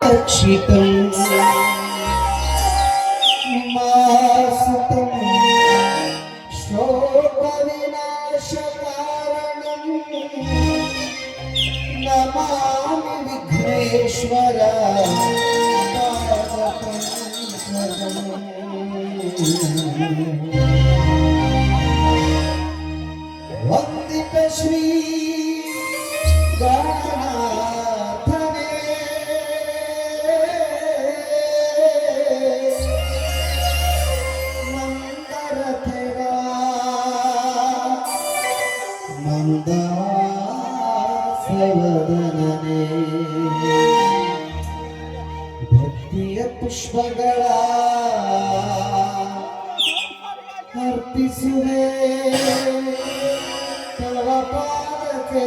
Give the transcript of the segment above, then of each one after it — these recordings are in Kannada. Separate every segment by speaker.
Speaker 1: रक्षितं मासुतं शोकविनाशकारणं नमामि विघ्नेश्वर वन्दित श्री गणनाथने मंदरथेरा ಮಂದಾಸವದನನೆ ಭಕ್ತಿಯ ಪುಷ್ಪಗಳ ಅರ್ಪಿಸುವೆ ತವ ಪಾದಕ್ಕೆ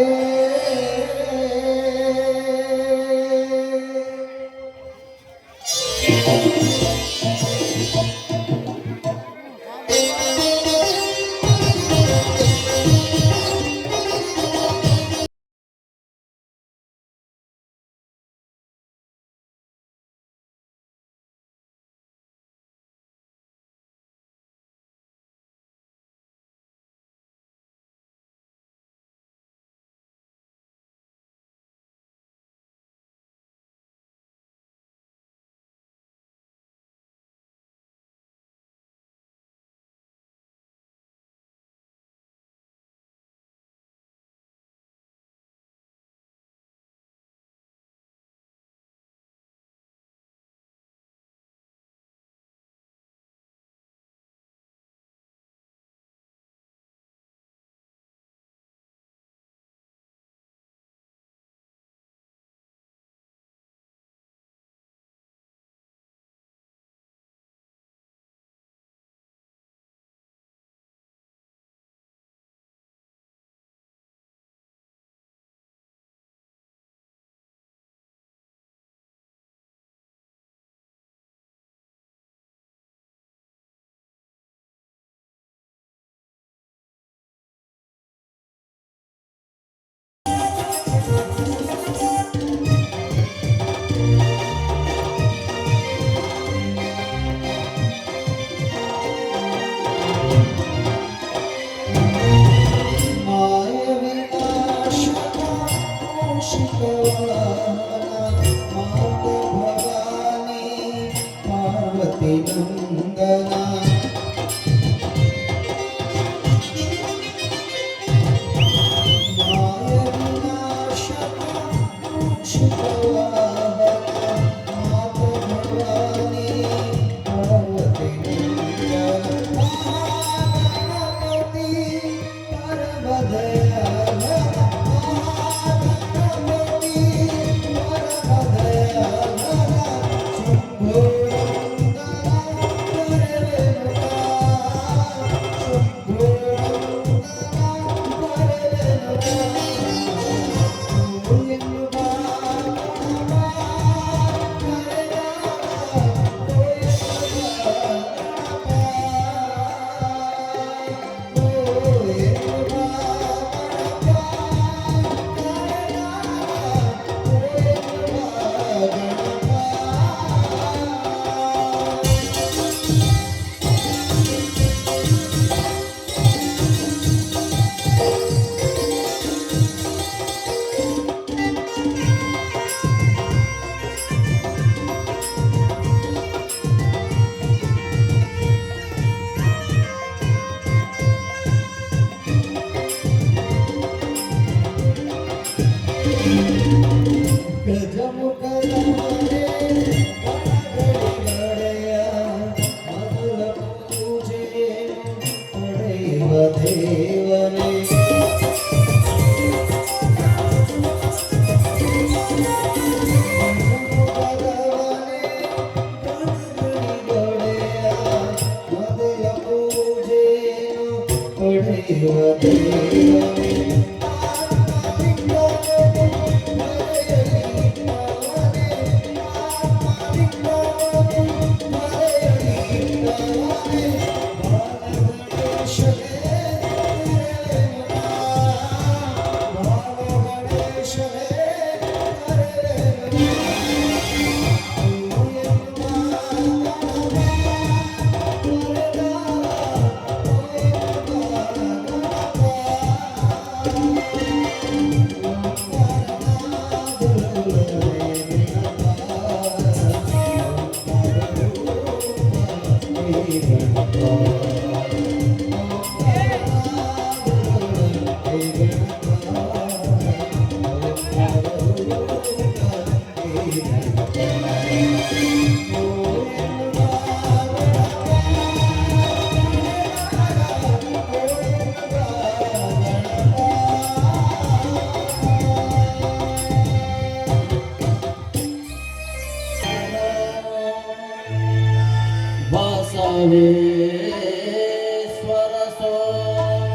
Speaker 2: ಬಸವೇಶ್ವರ ಸ್ವಾಮಿ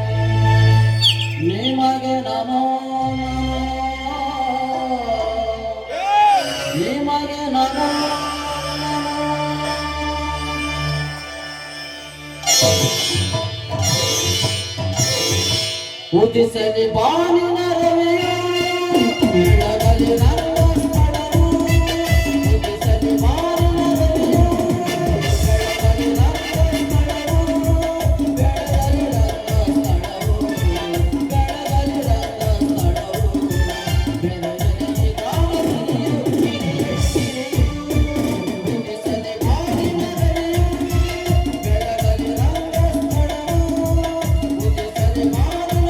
Speaker 2: ನಿಮಗೆ ನಮೋ ನಿಮಗೆ ನಮೋ ಉದಿಸಲಿ ಬಾನಿನ ರವಿಯು ಬೆಳಗಲಿ ನನ್ನ ಸ್ಥಳವು ಉದಿಸಲಿ ಬಾನಿನ ರವಿಯು ಬೆಳಗಲಿ ನನ್ನ ಸ್ಥಳವು ಬೆಳಗಲಿ ನನ್ನ ಸ್ಥಳವು ಬೆಳಗಲಿ ನನ್ನ ಸ್ಥಳವು ಬೆಳಗಲಿ ಗಾಳಿಯು ಉದಿಸಲಿ ಬಾನಿನ ರವಿಯು ಬೆಳಗಲಿ ನನ್ನ ಸ್ಥಳವು ಉದಿಸಲಿ ಬಾನಿನ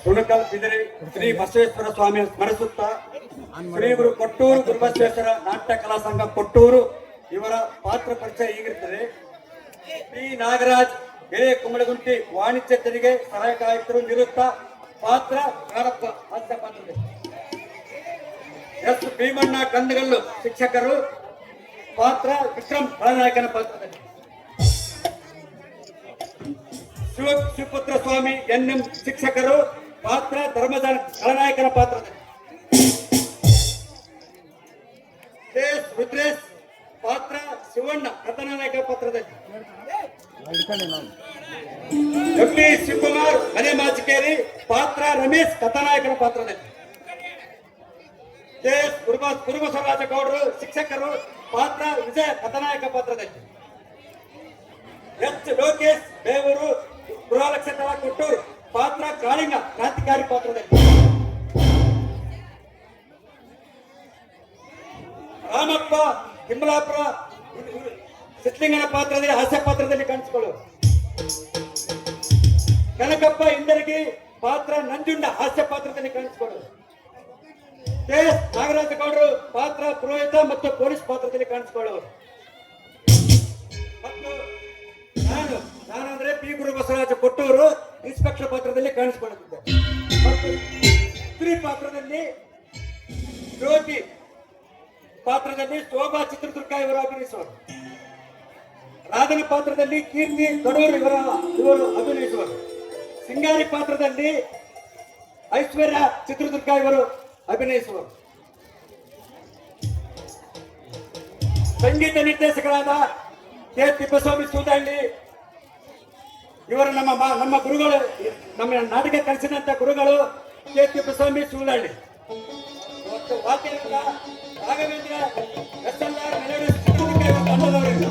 Speaker 3: ತುಣಕಲ್ ಬಿದಿರಿ ಶ್ರೀ ಬಸವೇಶ್ವರ ಸ್ವಾಮಿ ಸ್ಮರಿಸುತ್ತಾ ಶ್ರೀ ಗುರು ಕೊಟ್ಟೂರು ಗುರುಬಸವೇಶ್ವರ ನಾಟ್ಯ ಕಲಾ ಸಂಘ ಕೊಟ್ಟೂರು ಇವರ ಪಾತ್ರ ಪರಿಚಯ ಹೀಗಿರುತ್ತದೆ. ಪಿ ನಾಗರಾಜ್ ಹಿರಿಯ ಕುಂಬಳಗುಂಟಿ ವಾಣಿಜ್ಯ ತೆರಿಗೆ ಸಹಾಯಕ ಆಯುಕ್ತರು ನಿವೃತ್ತ. ಪಾತ್ರ ಕಾರಪ್ಪ ಹಾಸ್ಯ ಪಾತ್ರತೆ. ಎಸ್ ಭೀಮಣ್ಣ ಕಂದಗಲ್ಲು ಶಿಕ್ಷಕರು, ಪಾತ್ರ ವಿಕ್ರಮ್ ಖಳನಾಯಕನ ಪಾತ್ರದಲ್ಲಿ. ಶಿವಪುತ್ರ ಸ್ವಾಮಿ ಎನ್.ಎಂ. ಶಿಕ್ಷಕರು, ಪಾತ್ರ ಧರ್ಮದ ಖಳನಾಯಕನ ಪಾತ್ರದಲ್ಲಿ. ಎಸ್ ರುದ್ರೇಶ್, ಪಾತ್ರ ಶಿವಣ್ಣ ಕಥಾನಾಯಕ ಪಾತ್ರದಲ್ಲಿ. ಎಂ.ಡಿ. ಶಿವಕುಮಾರ್ ಮನೆ ಮಾಚಿಕೇರಿ, ಪಾತ್ರ ರಮೇಶ್ ಕಥಾನಾಯಕನ ಪಾತ್ರದಲ್ಲಿ. ಎಸ್ ಗುರುಬಸವರಾಜ ಗೌಡರು ಶಿಕ್ಷಕರು, ಪಾತ್ರ ವಿಜಯ ಕಥಾನಾಯಕ ಪಾತ್ರದಲ್ಲಿ. ಎಚ್ ಲೋಕೇಶ್ ಬೇವೂರು ಗೃಹರಕ್ಷಕ ಕೊಟ್ಟೂರು, ಪಾತ್ರ ಕಾಳಿಂಗ ಕ್ರಾಂತಿಕಾರಿ ಪಾತ್ರದಲ್ಲಿ. ರಾಮಪ್ಪ ತಿಮ್ಮಲಾಪುರ ಸಿದ್ಲಿಂಗನ ಪಾತ್ರದಲ್ಲಿ ಹಾಸ್ಯ ಪಾತ್ರದಲ್ಲಿ ಕಾಣಿಸಿಕೊಳ್ಳುವರು. ಕನಕಪ್ಪ ಇಂದರಗಿ, ಪಾತ್ರ ನಂಜುಂಡ ಹಾಸ್ಯ ಪಾತ್ರದಲ್ಲಿ ಕಾಣಿಸಿಕೊಳ್ಳುವರು. ಎಸ್ ನಾಗರಾಜ ಗೌಡರು, ಪಾತ್ರ ಪುರೋಹಿತ ಮತ್ತು ಪೊಲೀಸ್ ಪಾತ್ರದಲ್ಲಿ ಕಾಣಿಸಿಕೊಳ್ಳುವರು. ಮತ್ತು ನಾನಂದ್ರೆ ಪಿ ಗುರು ಬಸವರಾಜ ಕೊಟ್ಟೂರು ಇನ್ಸ್ಪೆಕ್ಟರ್ ಪಾತ್ರದಲ್ಲಿ ಕಾಣಿಸಿಕೊಳ್ಳುತ್ತಿದ್ದೆ. ಮತ್ತು ಸ್ತ್ರೀ ಪಾತ್ರದಲ್ಲಿ ಜ್ಯೋತಿ ಪಾತ್ರದಲ್ಲಿ ಶೋಭಾ ಚಿತ್ರದುರ್ಗ ಇವರು ಅಭಿನಯಿಸುವರು. ರಾಧನ ಪಾತ್ರದಲ್ಲಿ ಕೀರ್ತಿ ಕಡೂರು ಇವರು ಅಭಿನಯಿಸುವರು. ಸಿಂಗಾರಿ ಪಾತ್ರದಲ್ಲಿ ಐಶ್ವರ್ಯ ಚಿತ್ರದುರ್ಗ ಇವರು ಅಭಿನಯಿಸುವರು. ಸಂಗೀತ ನಿರ್ದೇಶಕರಾದ ಕೆ ತಿಪ್ಪಸ್ವಾಮಿ ಸೂದಹಳ್ಳಿ ಇವರು ನಮ್ಮ ಗುರುಗಳು, ನಮ್ಮ ನಾಟಕ ಕಲಿಸಿದಂತ ಗುರುಗಳು ಕೆ ತಿಪ್ಪಸ್ವಾಮಿ ಸೂದಹಳ್ಳಿ. ಮತ್ತು ವಾದ್ಯರಿಂದ ರಾಘವೇಂದ್ರ SLR ಮೆಲೋಡಿಸ್ ಚಿತ್ರದುರ್ಗ ಇವರ ತಂಡದವರಿಂದ.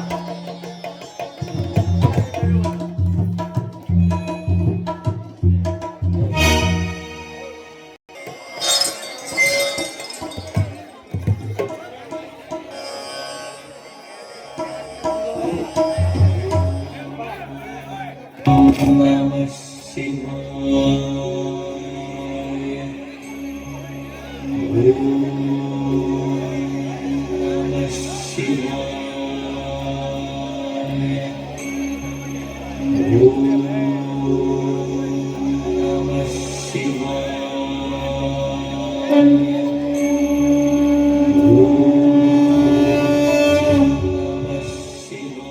Speaker 2: Namah Shivaya. Om Namah Shivaya. Om Namah Shivaya.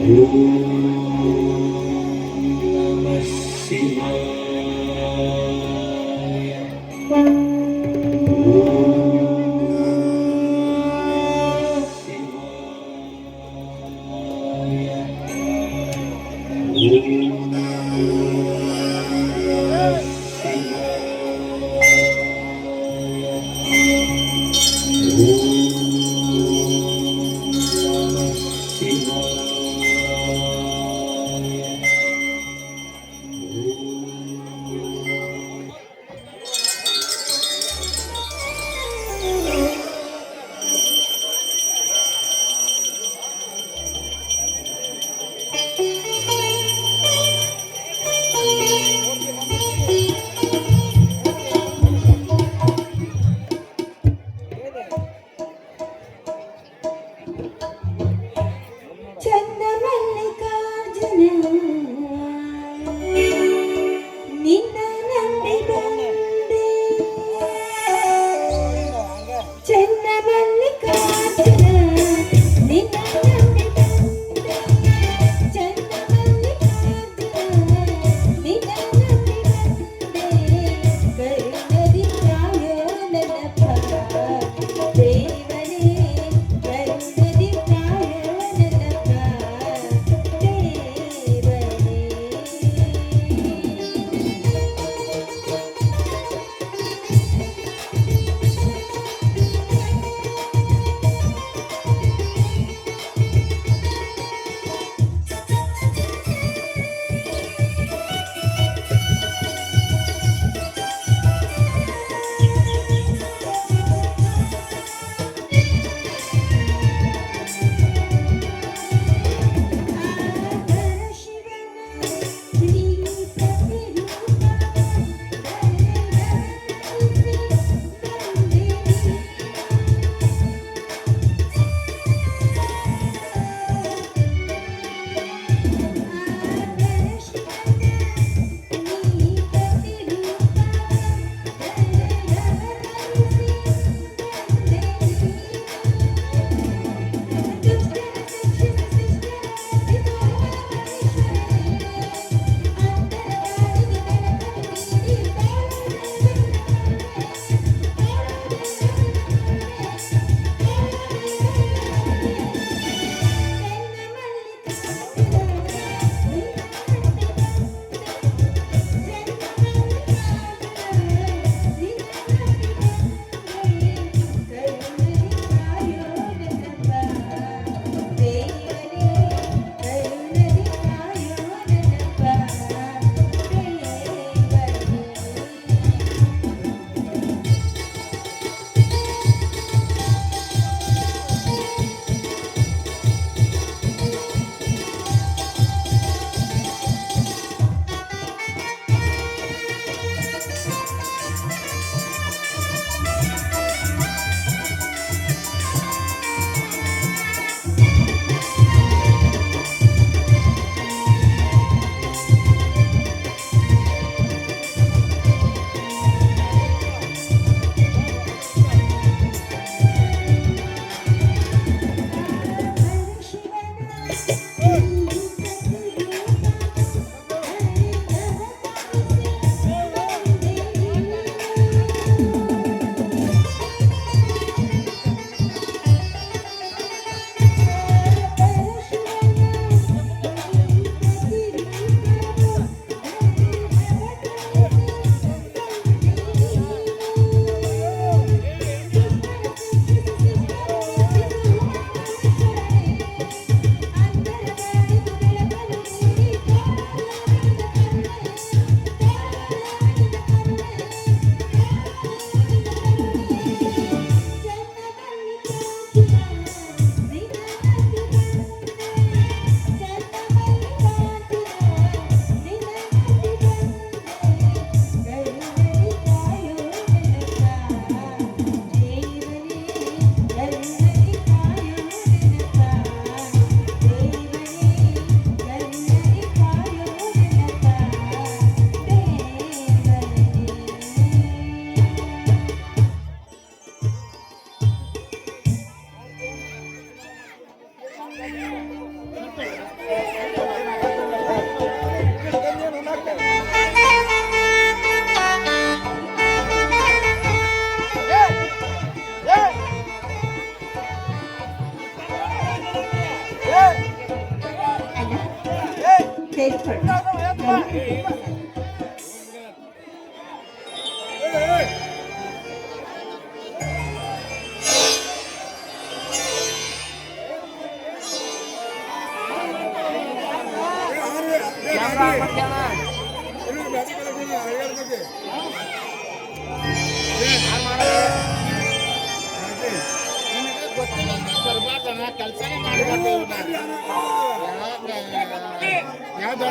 Speaker 2: Om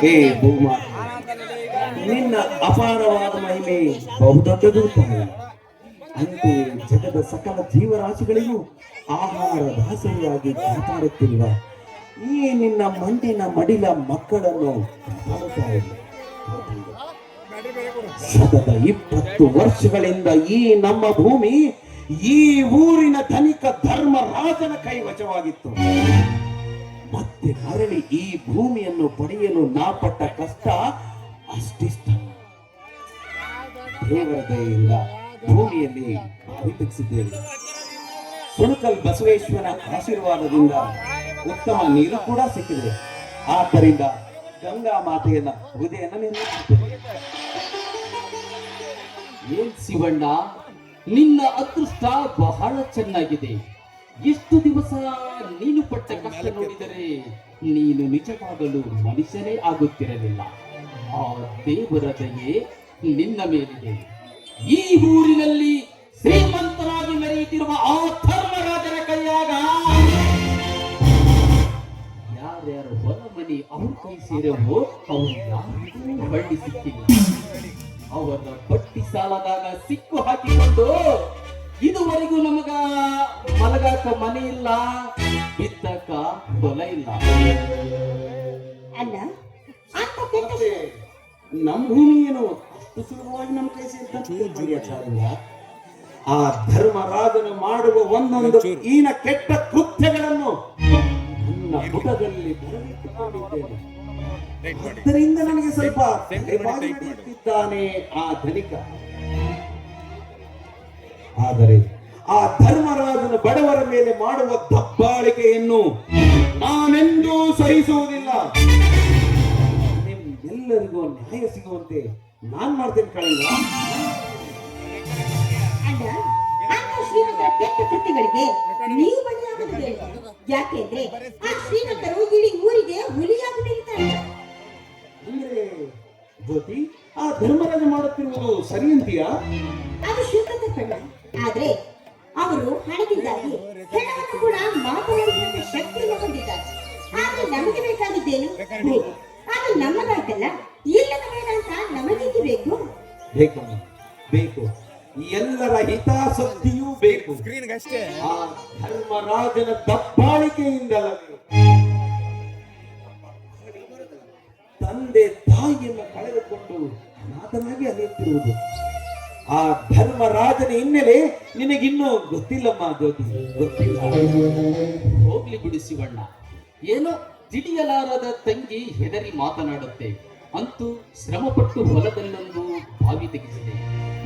Speaker 4: ಹೇ ಭೂಮ, ನಿನ್ನ ಅಪಾರವಾದ ಮಹಿಮೆ ಬಹುದೊಡ್ಡದು ತಾಯಿ. ಅಂತೆ ಜಗದ ಸಕಲ ಜೀವರಾಶಿಗಳಿಗೂ ಆಹಾರ ದಾಸರಿಯಾಗಿ ಕಾಪಾಡುತ್ತಿರುವ ಈ ನಿನ್ನ ಮಣ್ಣಿನ ಮಡಿಲ ಮಕ್ಕಳನ್ನು ಕಾಪಾಡುತ್ತಾ ಇಲ್ಲ. ಸತತ 20 ವರ್ಷಗಳಿಂದ ಈ ನಮ್ಮ ಭೂಮಿ ಈ ಊರಿನ ಧನಿಕ ಧರ್ಮರಾಜನ ಕೈವಶವಾಗಿತ್ತು. ಮತ್ತೆ ಮರಳಿ ಈ ಭೂಮಿಯನ್ನು ಪಡೆಯಲು ನಾ ಪಟ್ಟ ಕಷ್ಟ ಅಷ್ಟಿಷ್ಟ. ದೇವರ ದಯೆಯಿಂದ ಭೂಮಿಯಲ್ಲಿ ಬಾವಿ ತೆಗೆಸಿದ್ದೇವೆ. ಸುಣಕಲ್ ಬಸವೇಶ್ವರ ಆಶೀರ್ವಾದದಿಂದ ಉತ್ತಮ ನೀರು ಕೂಡ ಸಿಕ್ಕಿದೆ. ಆದ್ದರಿಂದ ಗಂಗಾ ಮಾತೆಯನ್ನ ಹೃದಯನ ನಿರ್ಮಿಸುತ್ತೇವೆ.
Speaker 5: ಏನ್ ಶಿವಣ್ಣ, ನಿನ್ನ ಅದೃಷ್ಟ ಬಹಳ ಚೆನ್ನಾಗಿದೆ. ಎಷ್ಟು ದಿವಸ ನೀನು ಪಟ್ಟ ಕಷ್ಟ ನೋಡಿದರೆ ನೀನು ನಿಜವಾಗಲು ಮನುಷ್ಯನೇ ಆಗುತ್ತಿರಲಿಲ್ಲ. ಆ ದೇವರ ದಯೆ ನಿನ್ನ ಮೇಲಿದೆ. ಈ ಊರಿನಲ್ಲಿ ಶ್ರೀಮಂತರಾಗಿ ಮೆರೆಯುತ್ತಿರುವ ಆ ಧರ್ಮರಾಜನ ಕೈಯಾಗ ಯಾರ್ಯಾರು ಹೊಲ ಮನೆ ಅವ್ರ ಕೈ ಸೇರವೋ ಅವ್ರು ಯಾರಿಗೂ ಬಡ್ಡಿ ಸಿಕ್ಕಿಲ್ಲ. ಅವರ ಬಡ್ಡಿ ಸಾಲದಾಗ ಸಿಕ್ಕು ಹಾಕಿಕೊಂಡು ಇದುವರೆಗೂ ನಮಗ ಮಲಗಾಕ ಮನೆ ಇಲ್ಲ, ಬಿತ್ತಕ ಹೊಲ ಇಲ್ಲ.
Speaker 6: ಅಲ್ಲ ಅಂತ ಕೆಟ್ಟ
Speaker 4: ಮತ್ತೆ ನಮ್ಮ ಭೂಮಿ ಏನು ಅಷ್ಟು ಸುಲಭವಾಗಿ ನಮ್ಮ ಕೈ ಸೇರಿದ? ಆ ಧರ್ಮರಾಜನು ಮಾಡುವ ಒಂದೊಂದು ಈನ ಕೆಟ್ಟ ಕೃತ್ಯಗಳನ್ನು ನನ್ನ ಪುಟದಲ್ಲಿ ಬರೆದಿಟ್ಟುಕೊಂಡಿದ್ದೇನೆ. ಅದರಿಂದ ನನಗೆ ಸ್ವಲ್ಪ ನಡೆಯುತ್ತಿದ್ದಾನೆ ಆ ಧನಿಕ. ಆದರೆ ಆ ಧರ್ಮರಾಜನ ಬಡವರ ಮೇಲೆ ಮಾಡುವ ದಬ್ಬಾಳಿಕೆಯನ್ನು ನಾನೆಂದೂ ಸಹಿಸುವುದಿಲ್ಲ. ನಿಮ್ಮೆಲ್ಲರಿಗೂ ನ್ಯಾಯ ಸಿಗುವಂತೆ ನಾನ್ ಮಾಡ್ತೇನೆ ಕಳಿಂಗ.
Speaker 6: ಅಣ್ಣ, ಅಂತ ಶ್ರೀಮಂತರ ಕೆಟ್ಟ ಕೃತ್ಯಗಳಿಗೆ ನೀವು ಬಲಿಯಾಗುವುದು ಬೇಡ. ಯಾಕೆಂದ್ರೆ ಆ ಶ್ರೀಮಂತರು ಇಡೀ ಊರಿಗೆ ಹುಲಿಯಾಗಿ ಬೆಳೀತಾರೆ.
Speaker 4: ಅಂದ್ರೆ ಜ್ಯೋತಿ, ಆ ಧರ್ಮರಾಜ ಮಾಡುತ್ತಿರುವುದು ಸರಿ ಅಂತೀಯಾ?
Speaker 6: ಅದು ಶುದ್ಧತೆ ಕಣ್ಣ. ಆದ್ರೆ ಅವರು ಹಣದಿಂದಾಗಿ ಹೆಣವನ್ನು ಕೂಡ ಮಾತನಾಡುವಂತ ಶಕ್ತಿಯನ್ನು ಹೊಂದಿದ್ದಾರೆ. ಆದ್ರೆ ನಮಗೆ ಬೇಕಾಗಿದ್ದೇನು? ಭೂಮಿ. ಅದು ನಮ್ಮದಾಯ್ತಲ್ಲ, ಇಲ್ಲದ ಬೇಡ ಅಂತ ನಮಗೇಕೆ ಬೇಕು?
Speaker 4: ಬೇಕಮ್ಮ, ಬೇಕು. ಎಲ್ಲರ ಹಿತಾಸಕ್ತಿಯೂ ಬೇಕು. ಆ ಧರ್ಮರಾಜನ ದಬ್ಬಾಳಿಕೆಯಿಂದಲೇ ತಂದೆ ತಾಯಿಯನ್ನು ಕಳೆದುಕೊಂಡು ಅನಾಥನಾಗಿ ಅಲೆಯುತ್ತಿರುವುದು. ಆ ಧರ್ಮರಾಜನ ಹಿನ್ನೆಲೆ ನಿನಗಿನ್ನೂ ಗೊತ್ತಿಲ್ಲಮ್ಮ ಜ್ಯೋತಿ, ಗೊತ್ತಿಲ್ಲ.
Speaker 5: ಹೋಗ್ಲಿ ಬಿಡು ಶಿವಣ್ಣ, ಏನೋ ತಿಳಿಯಲಾರದ ತಂಗಿ ಹೆದರಿ ಮಾತನಾಡುತ್ತೆ. ಅಂತೂ ಶ್ರಮಪಟ್ಟು ಹೊಲದಲ್ಲೊಂದು ಬಾವಿ ತೆಗೆಸಿದೆ.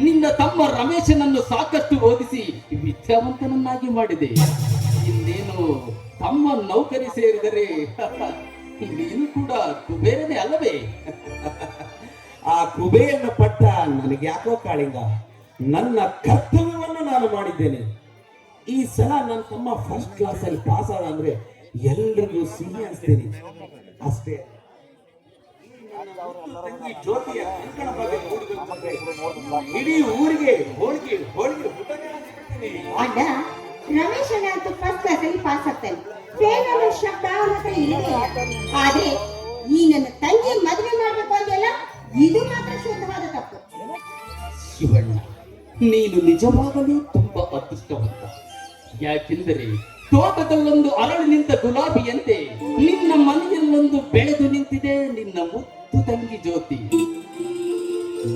Speaker 5: ನಿನ್ನ ತಮ್ಮ ರಮೇಶನನ್ನು ಸಾಕಷ್ಟು ಓದಿಸಿ ವಿದ್ಯಾವಂತನನ್ನಾಗಿ ಮಾಡಿದೆ. ಇನ್ನೇನು ತಮ್ಮ ನೌಕರಿ ಸೇರಿದರೆ ನೀನು ಕೂಡ ಕುಬೇರನೇ ಅಲ್ಲವೇ?
Speaker 4: ಆ ಕುಬೆಯನ್ನು ಪಟ್ಟ ನನಗೆ ಯಾಕೋ ಕಾಳಿಂಗ. ನನ್ನ ಕರ್ತವ್ಯವನ್ನು ನಾನು ಮಾಡಿದ್ದೇನೆ. ಈ ಸಲ ನನ್ನ ತಮ್ಮ ಫಸ್ಟ್ ಕ್ಲಾಸ್ ಅಲ್ಲಿ ಪಾಸ್ ಆದ ಅಂದ್ರೆ ಎಲ್ರಿಗೂ ಸಿಹಿ ಅನಿಸ್ತೇನೆ ಅಷ್ಟೇ. ತಂಗಿ ಜ್ಯೋತಿಯ ಕಂಕಣ ಬಗ್ಗೆ ನೋಡಿದಂತೆ ಇಡೀ ಊರಿಗೆ ಹೋಳಿಗೆ ಹೋಳಿಗೆ ಊಟನೇ ಹಾಕಿಬಿಡ್ತೀನಿ.
Speaker 6: ಅಣ್ಣ, ರಮೇಶ್ ಅಣ್ಣ ಅಂತೂ ಫಸ್ಟ್ ಕ್ಲಾಸ್ ಅಲ್ಲಿ ಪಾಸ್ ಆಗ್ತಾನೆ. ಫೇಲ್ ಅನ್ನೋ ಶಬ್ದ ಅವನ ಹತ್ರ ಇಲ್ಲವೇ ಇಲ್ಲ. ಆದ್ರೆ ಈ ನನ್ನ ತಂಗಿ ಮದುವೆ ಮಾಡ್ಬೇಕು ಅಂದೆಲ್ಲ ಇದು ಮಾತ್ರ ಶುದ್ಧವಾದ ತಪ್ಪು.
Speaker 5: ಶಿವಣ್ಣ, ನೀನು ನಿಜವಾಗಲೂ ತುಂಬಾ ಅದೃಷ್ಟವಂತ. ಯಾಕೆಂದರೆ ತೋಟದಲ್ಲೊಂದು ಅರಳು ನಿಂತ ಗುಲಾಬಿಯಂತೆ ನಿನ್ನ ಮನೆಯಲ್ಲೊಂದು ಬೆಳೆದು ನಿಂತಿದೆ ನಿನ್ನ ಮುದ್ದು ತಂಗಿ ಜ್ಯೋತಿ.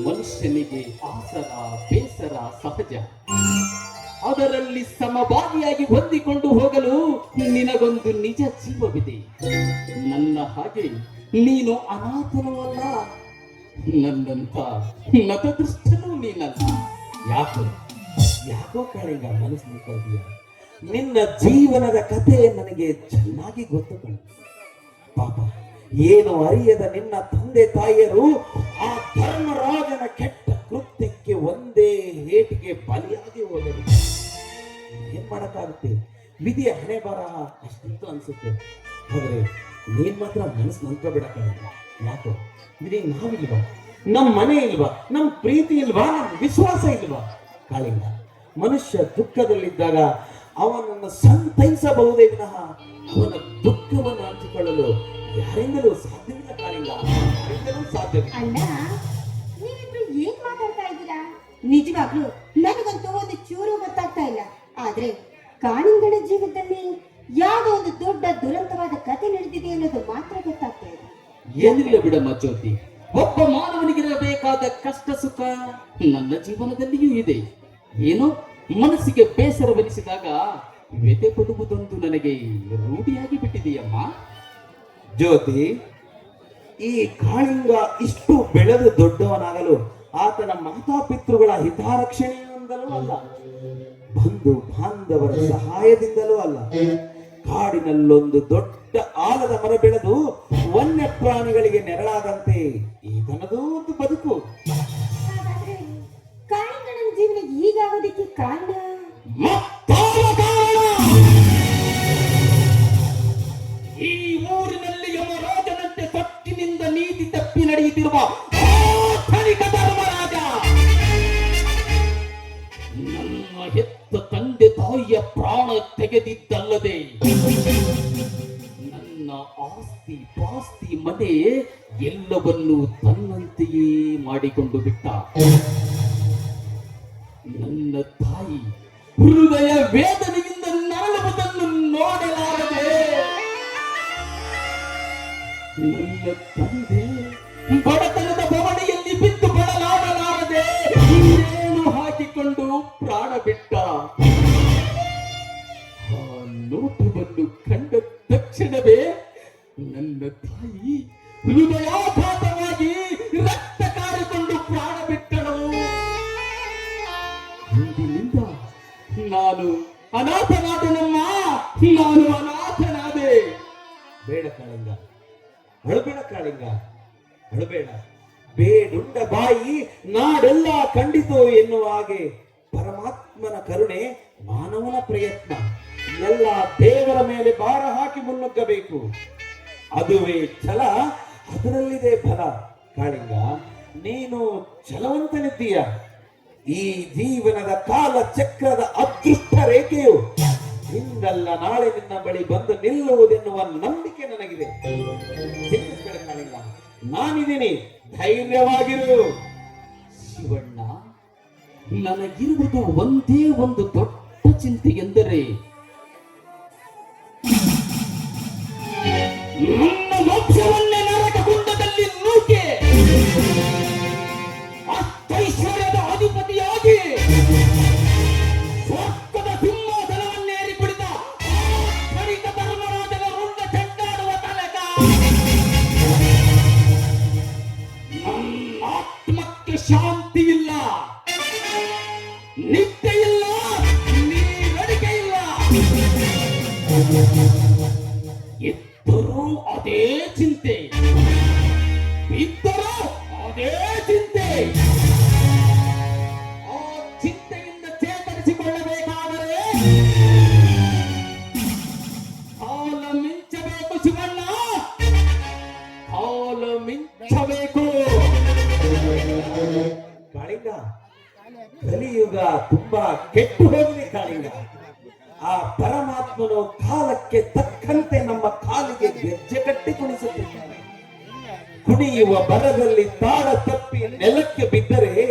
Speaker 5: ಮನುಷ್ಯನಿಗೆ ಆಸರ ಬೇಸರ ಸಹಜ. ಅದರಲ್ಲಿ ಸಮಭಾಗಿಯಾಗಿ ಹೊಂದಿಕೊಂಡು ಹೋಗಲು ನಿನಗೊಂದು ನಿಜ ಜೀವವಿದೆ. ನನ್ನ ಹಾಗೆ ನೀನು ಅನಾಥನೂ ಅಲ್ಲ, ನನ್ನಂತ ನತದೃಷ್ಟನೂ ನೀನಲ್ಲ.
Speaker 4: ಯಾಕೋ ಕಾಳಿಂಗ ಮನಸ್ಸು ಮುಖಂಡಿಯ. ನಿನ್ನ ಜೀವನದ ಕಥೆ ನನಗೆ ಚೆನ್ನಾಗಿ ಗೊತ್ತು ಕಣ. ಪಾಪ ಏನು ಅರಿಯದ ನಿನ್ನ ತಂದೆ ತಂದೆ ತಾಯಿಯರು ಆ ಧರ್ಮರಾಜನ ಕೆಟ್ಟ ಕೃತ್ಯಕ್ಕೆ ಒಂದೇ ಏಟಿಗೆ ಬಲಿಯಾಗಿ ಹೋದರು. ಏನ್ ಮಾಡಕ್ಕಾಗುತ್ತೆ, ವಿಧಿಯ ಹಣೆ ಬರಹ ಅಷ್ಟಿತ್ತು ಅನ್ಸುತ್ತೆ. ಆದ್ರೆ ನೀನ್ ಮಾತ್ರ ಮನಸ್ಸು ನಂಬ್ಕೊಬಿಡಕ್ಕಾಗಲ್ಲ. ಯಾಕೋ ನಿನಗೆ ನಾವಿಲ್ವಾ, ನಮ್ ಮನೆ ಇಲ್ವಾ, ನಮ್ ಪ್ರೀತಿ ಇಲ್ವಾ, ನಮ್ ವಿಶ್ವಾಸ ಇಲ್ವಾ? ಕಾಳಿಂಗ, ಮನುಷ್ಯ ದುಃಖದಲ್ಲಿದ್ದಾಗ ಅವನನ್ನು ಸಂತೈಸಬಹುದೇ ವಿನಃ ಅವನ ದುಃಖವನ್ನು ಹಂಚಿಕೊಳ್ಳಲು ಯಾರಿಂದಲೂ ಸಾಧ್ಯವಿಲ್ಲ. ಕಾಳಿಂಗ, ಯಾರಿಂದಲೂ ಸಾಧ್ಯವಿಲ್ಲ.
Speaker 6: ಅಣ್ಣ, ನೀವಿಬ್ರು ಏನ್ ಮಾತಾಡ್ತಾ ಇದ್ದೀರಾ? ನಿಜವಾಗ್ಲೂ ನನಗಂತೂ ಒಂದು ಚೂರು ಗೊತ್ತಾಗ್ತಾ ಇಲ್ಲ. ಆದ್ರೆ ಕಾಳಿಂಗನ ಜೀವನದಲ್ಲಿ ಯಾವುದೋ ಒಂದು ದೊಡ್ಡ ದುರಂತವಾದ ಕಥೆ ನಡೆದಿದೆ ಅನ್ನೋದು ಮಾತ್ರ ಗೊತ್ತಾಗ್ತಾ ಇದೆ.
Speaker 5: ಏನಿಲ್ಲ ಬಿಡಮ್ಮ ಜ್ಯೋತಿ, ಒಬ್ಬ ಮಾನವನಿಗಿರಬೇಕಾದ ಕಷ್ಟ ಸುಖ ನನ್ನ ಜೀವನದಲ್ಲಿಯೂ ಇದೆ. ಏನೋ ಮನಸ್ಸಿಗೆ ಬೇಸರವೆನಿಸಿದಾಗ ವ್ಯಥೆ ಪಡುವುದೊಂದು ನನಗೆ ರೂಢಿಯಾಗಿ ಬಿಟ್ಟಿದೆಯಮ್ಮ.
Speaker 4: ಜ್ಯೋತಿ, ಈ ಕಾಳಿಂಗ ಇಷ್ಟು ಬೆಳೆದು ದೊಡ್ಡವನಾಗಲು ಆತನ ಮಾತಾಪಿತೃಗಳ ಹಿತರಕ್ಷಣೆಯಿಂದಲೂ ಅಲ್ಲ, ಬಂಧು ಬಾಂಧವರ ಸಹಾಯದಿಂದಲೂ ಅಲ್ಲ. ಕಾಡಿನಲ್ಲೊಂದು ದೊಡ್ಡ ಆಲದ ಮರ ಬೆಳೆದು ವನ್ಯ ಪ್ರಾಣಿಗಳಿಗೆ ನೆರಳಾದಂತೆ ಈತನದೂ ಒಂದು ಬದುಕು.
Speaker 6: ಹಾಗಾದ್ರೆ ಕಾಳಿಂಗನ ಜೀವನ ಹೀಗಾಗೋದಕ್ಕೆ ಕಾರಣ
Speaker 4: ಮತ್ತಾವ ಕಾರಣ?
Speaker 5: ಈ ಊರಿನಲ್ಲಿ ಯಮರಾಜನಂತೆ ಸೊಟ್ಟಿನಿಂದ ನೀತಿ ತಪ್ಪಿ ನಡೆಯುತ್ತಿರುವ ಧನಿಕ ಧರ್ಮರಾಜ ನನ್ನ ಹೆತ್ತ ತಂದೆ ತಾಯಿಯ ಪ್ರಾಣ ತೆಗೆದಿದ್ದಲ್ಲದೆ ನನ್ನ ಆಸ್ತಿ ಪಾಸ್ತಿ ಮನೆ ಎಲ್ಲವನ್ನೂ ತನ್ನಂತೆಯೇ ಮಾಡಿಕೊಂಡು ಬಿಟ್ಟ. ನನ್ನ ತಾಯಿ ಹೃದಯ ವೇದನೆಯಿಂದ ನರಳುವುದನ್ನು ನೋಡಲಾರದೆ, ನನ್ನ ತಂದೆ ಬಡತನದ ಬವಣೆಯಲ್ಲಿ ಬಿದ್ದು ಬಳಲಾಡಲಾರದೆ ನೇಣು ಹಾಕಿಕೊಂಡು ಪ್ರಾಣ ಬಿಟ್ಟ. ಆ ನೋಟವನ್ನು ಕಂಡ ತಕ್ಷಣವೇ ನನ್ನ ತಾಯಿ ಹೃದಯಾಘಾತವಾಗಿ ರಕ್ತ ಕಾರಿಕೊಂಡು ಪ್ರಾಣ ಬಿಟ್ಟಳು. ಅಂದಿನಿಂದ ನಾನು ಅನಾಥನಾದನಮ್ಮ, ನಾನು ಅನಾಥನಾದೆ.
Speaker 4: ಬೇಡ ಕಾಳಿಂಗ, ಅಳಬೇಡ ಕಾಳಿಂಗ, ಅಳಬೇಡ. ಬೇಡುಂಡ ಬಾಯಿ ನಾಡೆಲ್ಲ ಖಂಡಿತು ಎನ್ನುವ ಹಾಗೆ ಪರಮಾತ್ಮನ ಕರುಣೆ, ಮಾನವನ ಪ್ರಯತ್ನ ಎಲ್ಲ ದೇವರ ಮೇಲೆ ಭಾರ ಹಾಕಿ ಮುನ್ನುಗ್ಗಬೇಕು. ಅದುವೇ ಛಲ, ಅದರಲ್ಲಿದೆ ಫಲ. ಕಾಳಿಂಗ, ನೀನು ಛಲವಂತನಿದ್ದೀಯ. ಈ ಜೀವನದ ಕಾಲ ಚಕ್ರದ ಅದೃಷ್ಟ ರೇಖೆಯು ಇಂದಲ್ಲ ನಾಳೆ ನಿನ್ನ ಬಳಿ ಬಂದು ನಿಲ್ಲುವುದೆನ್ನುವ ನಂಬಿಕೆ ನನಗಿದೆ. ಚಿಂತಿಸಬೇಡ ಕಾಳಿಂಗ, ನಾನಿದ್ದೀನಿ, ಧೈರ್ಯವಾಗಿರು.
Speaker 5: ಶಿವಣ್ಣ, ನನಗಿರುವುದು ಒಂದೇ ಒಂದು ದೊಡ್ಡ ಚಿಂತೆ ಎಂದರೆ ನನ್ನ ವಂಶವನ್ನೇ ನರಕ ಕುಂಡದಲ್ಲಿ ನೂಕೆ ಅಷ್ಟೈಶ್ವರ್ಯದ ಅಧಿಪತಿಯಾಗಿ ಸ್ವರ್ಗದ ಸಿಂಹಾಸನವನ್ನೇರಿ ಕುಳಿತ ಧನಿಕ ಧರ್ಮರಾಜನ ರುಂಡ ಚೆಂಡಾಡುವ ತನಕ ನನ್ನ ಆತ್ಮಕ್ಕೆ ಶಾಂತಿ ಇಲ್ಲ, ನಿತ್ಯ ಇಲ್ಲ, ನೀರಡಿಕೆ ಇಲ್ಲ. ಇದ್ದರೂ ಅದೇ ಚಿಂತೆ, ಇದ್ದರೂ ಅದೇ ಚಿಂತೆ. ಆ ಚಿಂತೆಯಿಂದ ಚೇತರಿಸಿಕೊಳ್ಳಬೇಕಾದರೆ ಕಾಲ ಮಿಂಚಬೇಕು ಶಿವಣ್ಣ, ಕಾಲ ಮಿಂಚಬೇಕು.
Speaker 4: ಕಾಳಿಂಗ, ಕಲಿಯುಗ ತುಂಬಾ ಕೆಟ್ಟು ಹೋಗಿದೆ ಕಾಳಿಂಗ. ಆ ಪರಮಾತ್ಮನು ಕಾಲಕ್ಕೆ ತಕ್ಕಂತೆ ನಮ್ಮ ಕಾಲಿಗೆ ಗೆಜ್ಜೆ ಕಟ್ಟಿ ಕುಣಿಸುತ್ತಿದ್ದಾನೆ. ಕುಣಿಯುವ ಬರದಲ್ಲಿ ತಾಳ ತಪ್ಪಿ ನೆಲಕ್ಕೆ ಬಿದ್ದರೆ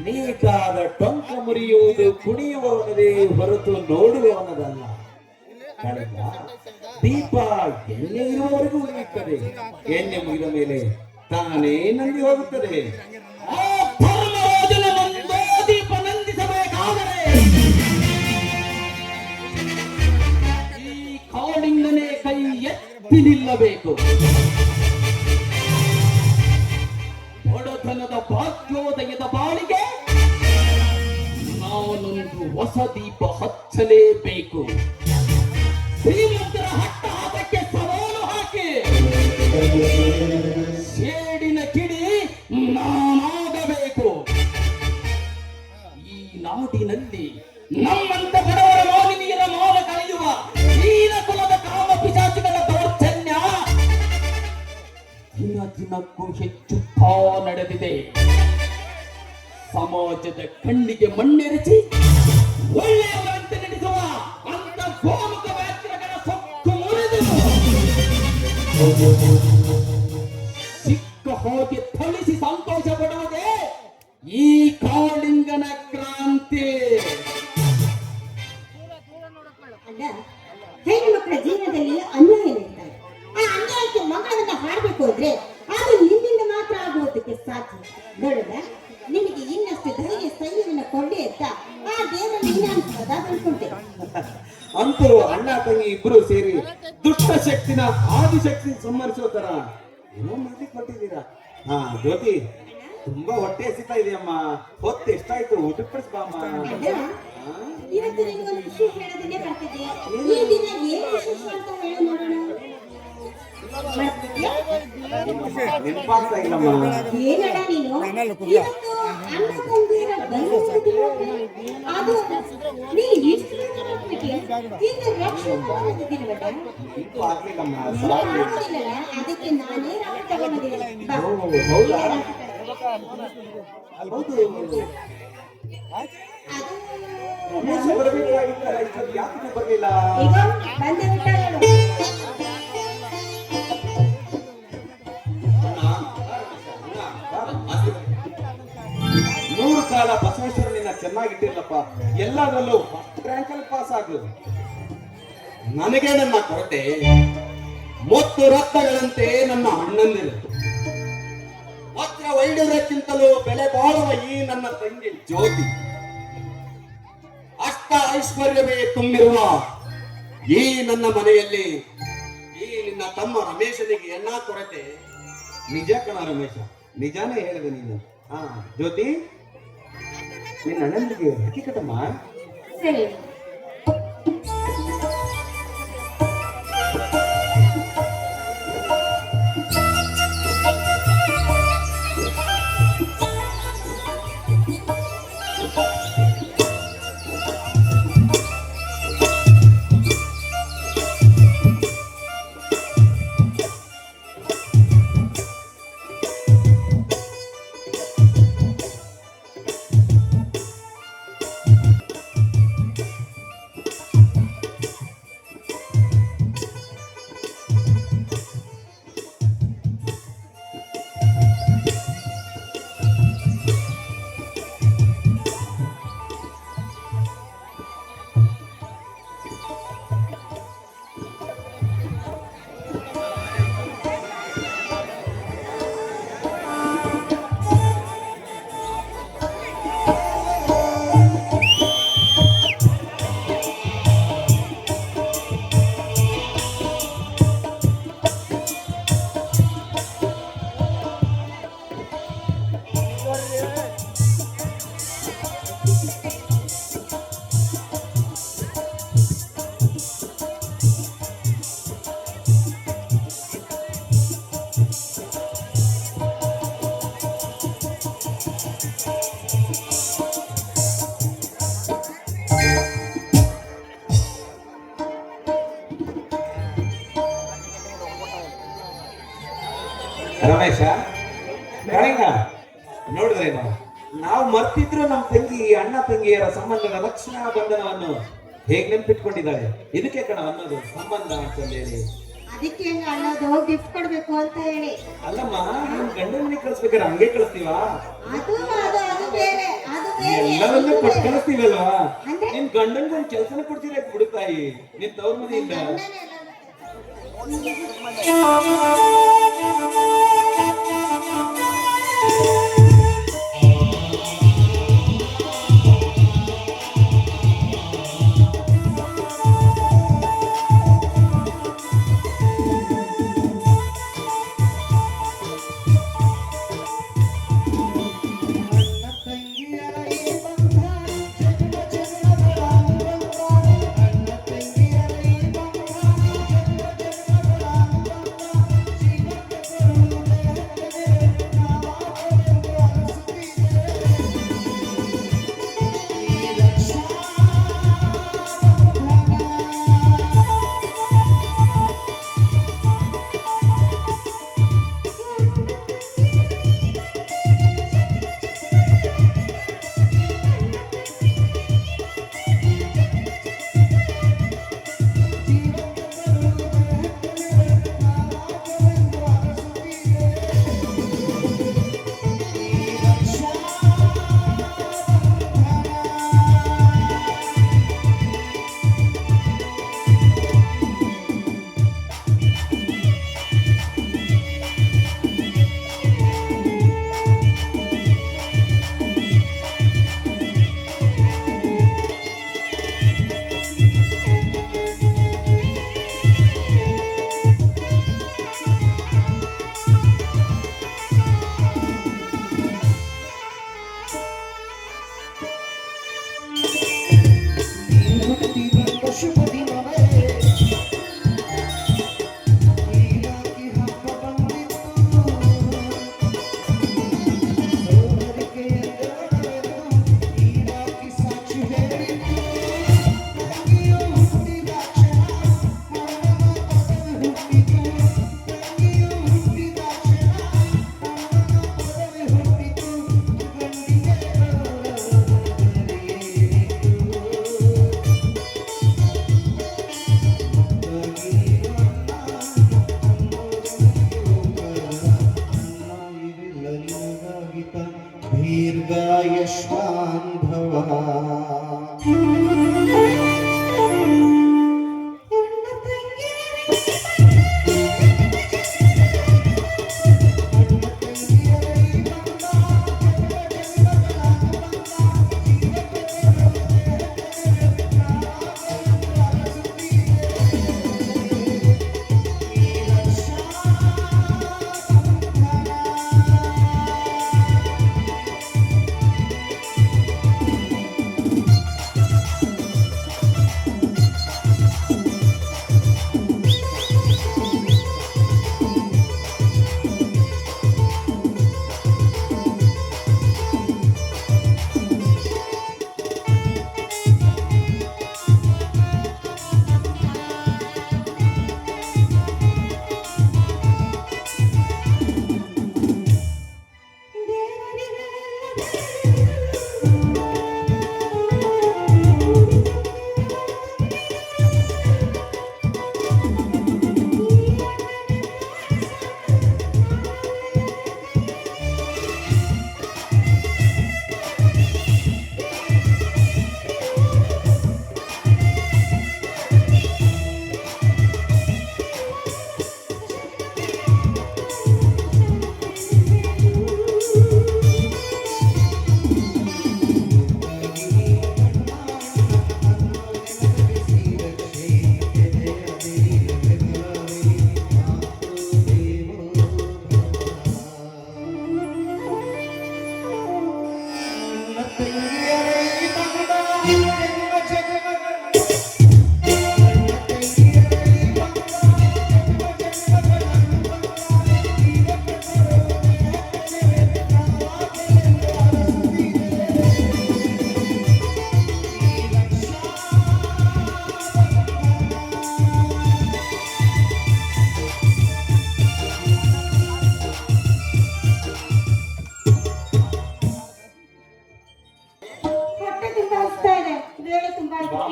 Speaker 4: ನೀಟಾದ ಟೊಂಕ ಮುರಿಯುವುದು ಕುಣಿಯುವವನದೇ ಹೊರತು ನೋಡುವವನದಲ್ಲ. ಕಾಳಿಂಗ, ದೀಪ ಎಣ್ಣೆ ಇರುವವರೆಗೂ ಉಳಿಯುತ್ತದೆ, ಎಣ್ಣೆ ಮುಗಿದ ಮೇಲೆ ತಾನೇ ನಂದಿ ಹೋಗುತ್ತದೆ.
Speaker 5: ಆ ಧರ್ಮರಾಜನ ಒಂದೇ ದೀಪ ನಂದಿಸಬೇಕಾದರೆ ಈ ಕಾಳಿಂಗನೇ ಕೈ ಎತ್ತಿ ನಿಲ್ಲಬೇಕು. ಬಡತನದ ಭಾಗ್ಯೋದಯದ ಬಾಳಿಗೆ ನಾನೊಂದು ಹೊಸ ದೀಪ ಹಚ್ಚಲೇಬೇಕು. ಶ್ರೀಮಂತರ ಹಟ್ಟಹಾಸಕ್ಕೆ ಸವಾಲು ಹಾಕಿ ಸೇಡಿ ನಾಡಿನಲ್ಲಿ ನಮ್ಮಂತ ಬಡವರ ಮಾಲಿನಿಯರ ಮಾನ ಕಳೆಯುವ ಹೀನ ಕುಲದ ಕಾಮ ಪಿಶಾಚಿಗಳ ದೌರ್ಜನ್ಯ ದಿನ ದಿನಕ್ಕೂ ಹೆಚ್ಚುತ್ತಾ ನಡೆದಿದೆ. ಸಮಾಜದ ಕಣ್ಣಿಗೆ ಮಣ್ಣೆರಚಿ ಒಳ್ಳೆಯವರಂತೆ ನಡೆಸುವ ಅಂತ ಗೋಮುಖ ವ್ಯಾಘ್ರಗಳ ಸೊಕ್ಕು ಮುರಿದು ಸಿಕ್ಕ ಹೋಗಿ ಥಳಿಸಿ ಸಂತೋಷ ಪಡುವುದೇ ಈ ಕಾಳಿಂಗನ ಕ್ರಾಂತಿ.
Speaker 6: ಅಲ್ಲ, ಹೆಣ್ಣು ಮಕ್ಕಳ ಜೀವನದಲ್ಲಿ ಅನ್ಯಾಯ ನಡೀತಾರೆ. ಆ ಅನ್ಯಾಯಕ್ಕೆ ಮಗಳನ್ನ ಹಾಡಬೇಕು ಅಂದ್ರೆ ಅದು ನಿನ್ನಿಂದ ಮಾತ್ರ ಆಗುವುದಕ್ಕೆ ಸಾಧ್ಯ. ನೋಡಲ್ಲ, ನಿನಗೆ ಇನ್ನಷ್ಟು ಧೈರ್ಯ ಸ್ಥೈರ್ಯವನ್ನು ಕೊಡ್ಲಿ ಅಂತ ಆ ದೇವರನ್ನು ನಾನು ಸದಾ ಬಂದ್ಕೊಂಡೆ.
Speaker 4: ಅಂತೂ ಅಣ್ಣ ತಂಗಿ ಇಬ್ರು ಸೇರಿ ದುಷ್ಟ ಶಕ್ತಿನ ಆದಿಶಕ್ತಿ ಸಂಹರಿಸೋ ತರ ಏನೋ ಮಾಡ್ಲಿಕ್ಕೆ ಕೊಟ್ಟಿದ್ದೀರಾ. ಹಾ ಜ್ಯೋತಿ, ತುಂಬಾ ಹೊಟ್ಟೆ ಹಸಿತಾ ಇದೆಯಮ್ಮ. ಹೊತ್ತು ಎಷ್ಟಾಯ್ತು, ಊಟಕ್ಕೆ ಕಳಿಸ್ಬಾಮ್ಮ.
Speaker 6: ಅಲ್ಲ, ಇವತ್ತು ನಿನಗೊಂದು ವಿಷಯ ಹೇಳೋದನ್ನೇ ಬರ್ತಿದ್ದೆ. ಈ ದಿನ ಏನು ವಿಶೇಷ ಅಂತ ಹೇಳು ನೋಡೋಣ.
Speaker 4: ನೆನಪಾಗ್ತಾ ಇಲ್ಲಮ್ಮ.
Speaker 6: ಏನಡ ನೀನು ಇವತ್ತು ಅಣ್ಣ ತಂಗಿಯರ ಬಂಧು ಅದು ನೀನು ಇಷ್ಟು ಇನ್ನು ರಕ್ಷಣೆ
Speaker 4: ಇದು ಆಗ್ಲಿಲ್ಲಮ್ಮ.
Speaker 6: ಆಗೋದಿಲ್ಲಲ್ಲ, ಅದಕ್ಕೆ ನಾನೇ ರಾತ್ರಿ ತಗೊಂಡಿದ್ದೀನಿ. ಬಾ.
Speaker 4: ಹೌದಾ?
Speaker 6: ಅದು
Speaker 4: ರಮೇಶ ಬರ್ಬೇಕಾಗಿತ್ತಲ್ಲ, ಇಷ್ಟೊತ್ತು ಯಾಕೆ ಬರ್ಲಿಲ್ಲ?
Speaker 6: ಈಗ ಬಂದೆ ಬಿಟ್ಟಾಳು.
Speaker 4: ನೂರು ಕಾಲ ಬಸವೇಶ್ವರನಿನ್ನ ಚೆನ್ನಾಗಿಟ್ಟಿರ್ಲಪ್ಪ. ಎಲ್ಲದರಲ್ಲೂ ಫಸ್ಟ್ ರ್ಯಾಂಕ್ ಅಲ್ಲಿ ಪಾಸ್ ಆಗು.
Speaker 5: ನನಗೆ ನನ್ನ ಕೊರತೆ ಮತ್ತು ರಕ್ತಗಳಂತೆ ನನ್ನ ಅಣ್ಣಂದಿರು. ವಜ್ರ ವೈಡೂರ್ಯಕ್ಕಿಂತಲೂ ಬೆಲೆ ಬಾಳುವ ಈ ನನ್ನ ತಂಗಿ ಜ್ಯೋತಿ, ಅಷ್ಟ ಐಶ್ವರ್ಯವೇ ತುಂಬಿರುವ ಈ ನನ್ನ ಮನೆಯಲ್ಲಿ ಈ ನಿನ್ನ ತಮ್ಮ ರಮೇಶನಿಗೆ ಎನ್ನ ಕೊರತೆ.
Speaker 4: ನಿಜ ಕಣ ರಮೇಶ, ನಿಜಾನೇ ಹೇಳಿದೆ ನೀನು. ಹಾ ಜ್ಯೋತಿ, ನಿನ್ನ ಅಣ್ಣನಿಗೆ ಹಕ್ಕಿಕಟ್ಟಮ್ಮ.
Speaker 6: ಸರಿ.
Speaker 4: ರಮೇಶ, ಕಳಿಂಗ, ನೋಡಿದ್ರೇನು, ನಾವು ಮರ್ತಿದ್ರು ನಮ್ಮ ತಂಗಿ ಅಣ್ಣ ತಂಗಿಯರ ಸಂಬಂಧದ ರಕ್ಷಣಾ ಬಂಧನವನ್ನು ಹೇಗೆ ನೆನ್ಪಿಟ್ಕೊಂಡಿದ್ದಾಳೆ. ಇದಕ್ಕೆ ಕಣ ಅನ್ನೋದು ಸಂಬಂಧ ಅಂತಂದೇಳಿ.
Speaker 6: ಅದಕ್ಕೆ ಹೆಂಗ ಅನ್ನೋದು ಗಿಫ್ಟ್ ಕೊಡ್ಬೇಕು ಅಂತ ಹೇಳಿ.
Speaker 4: ಅಲ್ಲಮ್ಮ, ನಮ್ ಗಂಡನ ಮನೆಗೆ ಕಳಿಸ್ಬೇಕಾದ್ರೆ ಹಂಗೆ ಕಳಿಸ್ತೀವಾ?
Speaker 6: ಅದು ಅದು ಅದು ಬೇರೆ, ಅದು ಬೇರೆ.
Speaker 4: ಎಲ್ಲವನ್ನೂ ಕೊಟ್ಟು ಕಳಿಸ್ತೀವಲ್ವಾ?
Speaker 6: ಅಂದ್ರೆ?
Speaker 4: ನಿನ್ ಗಂಡನ್ಗೆ ಒಂದು ಕೆಲಸನ ಕೊಡ್ತೀರ ಬಿಡುತ್ತಾಯಿ ನಿನ್ ತವ್ರ ಮನೆಯಿಂದ.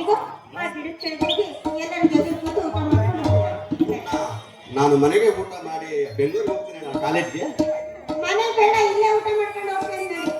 Speaker 6: ಈಗ ಆ ಗಿಡದ ಕೆಳಗೆ ಹೋಗಿ ಎಲ್ಲರೂ ಜೊತೆ ಕೂತು ಊಟ ಮಾಡ್ಕೊಂಡು ಹೋಗೋಣ.
Speaker 5: ನಾನು ಮನೆಗೆ ಊಟ ಮಾಡಿ ಬೆಂಗಳೂರಿಗೆ ಹೋಗ್ತೀನಿ ನಾನು ಕಾಲೇಜ್ಗೆ.
Speaker 6: ಮನೇಲಿ ಬೇಡ, ಇಲ್ಲೇ ಊಟ ಮಾಡ್ಕೊಂಡು ಹೋಗ್ತೇನೆ ನೋಡಿ.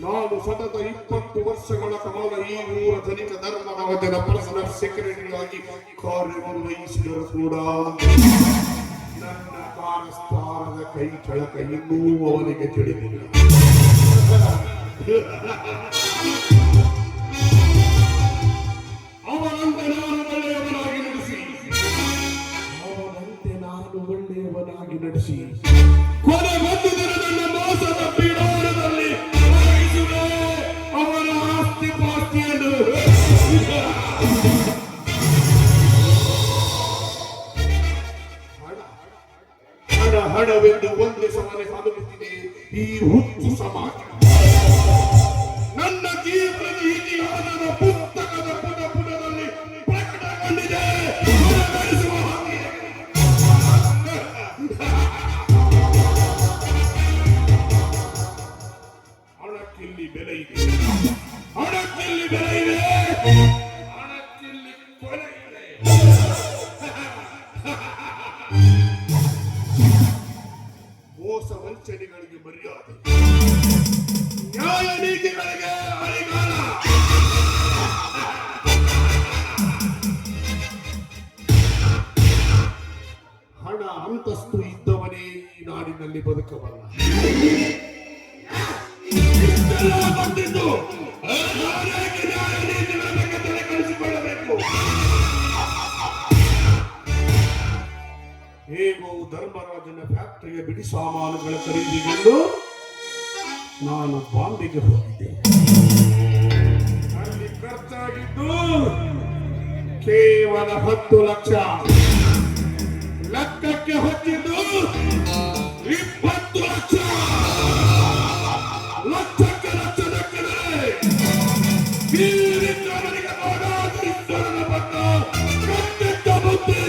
Speaker 7: ನಾನು ಸತತ 20 ವರ್ಷಗಳ ಕಾಲ ಈ ಊರ ಧನಿಕ ಧರ್ಮದ ಪರ್ಸನಲ್ ಸೆಕ್ರೆಟರಿ ಆಗಿ ಕಾರ್ಯನಿರ್ವಹಿಸಿದರೂ ಕೂಡ ನನ್ನ ಕಾರಸ್ಥಾನದ ಕೈ ಚಳಕ ಇನ್ನೂ ಅವನಿಗೆ ತಿಳಿದಿಲ್ಲ. ಅವನಂತೆ ನಾನು ಒಳ್ಳೆಯವನಾಗಿ ನಡೆಸಿ ಕೊನೆ ಬಂದಿದ್ದರೆ ನನ್ನ ಮೋಸದ ಪೀಡಾರದಲ್ಲಿ ಅವನ ಆಸ್ತಿ ಪಾಸ್ತಿಯನ್ನು ಹಣವೆಂದು ಒಂದೇ ಸಮನೆ ಸಾಗುತ್ತಿದೆ ಈ ಹುಚ್ಚು ಸಮಾಜ. ನನ್ನ ಜೀವನದ ಇತಿಹಾಸದ ಪುಸ್ತಕದ ಪುಟದಲ್ಲಿ ಪ್ರಕಟಗೊಂಡಿದೆ. ಹಣಕ್ಕಿಲ್ಲಿ ಬೆಲೆ ಇದೆ, ಹಣಕ್ಕಿಲ್ಲಿ ಬೆಲೆ ಇದೆ, ಹಣಕ್ಕಿಲ್ಲಿ ಕೊಲೆ ಇದೆ. ಮೋಸ ವಂಚನೆಗಳಿಗೆ ಮರ್ಯಾದೆ, ನ್ಯಾಯ ನೀತಿಗಳಿಗೆ ಅಧಿಕಾರ. ಹಣ ಅಂತಸ್ತು ಇದ್ದವನೇ ಈ ನಾಡಿನಲ್ಲಿ ಬದುಕಬಲ್ಲ. ಇಷ್ಟೆಲ್ಲ ಬಂದಿದ್ದು ನಾನೇಕೆ ನ್ಯಾಯ ನೀತಿಗಳ ಬಗ್ಗೆ ತಲೆ ಕಳಿಸಿಕೊಳ್ಳಬೇಕು? ಹೇಗೋ ಧರ್ಮರಾಜನ ಫ್ಯಾಕ್ಟರಿಯ ಬಿಡಿ ಸಾಮಾನುಗಳ ಖರೀದಿಗೆಂದು ನಾನು ಬಾಂಬೆಗೆ ಹೋಗಿದ್ದೆ. ಅಲ್ಲಿ ಖರ್ಚಾಗಿದ್ದು ಕೇವಲ 10 ಲಕ್ಷ. ಲೆಕ್ಕಕ್ಕೆ ಹೊಚ್ಚಿದ್ದು 20 ಲಕ್ಷ. ಲಕ್ಷಕ್ಕೆ ಲಕ್ಷ ಲೆಕ್ಕದಲ್ಲಿ ಬೀರಿದ್ದವನಿಗೆ ನೋಡಾಡಿದ್ದರನ ಬಂದ ಕಟ್ಟಿದ್ದ ಬುದ್ಧಿ.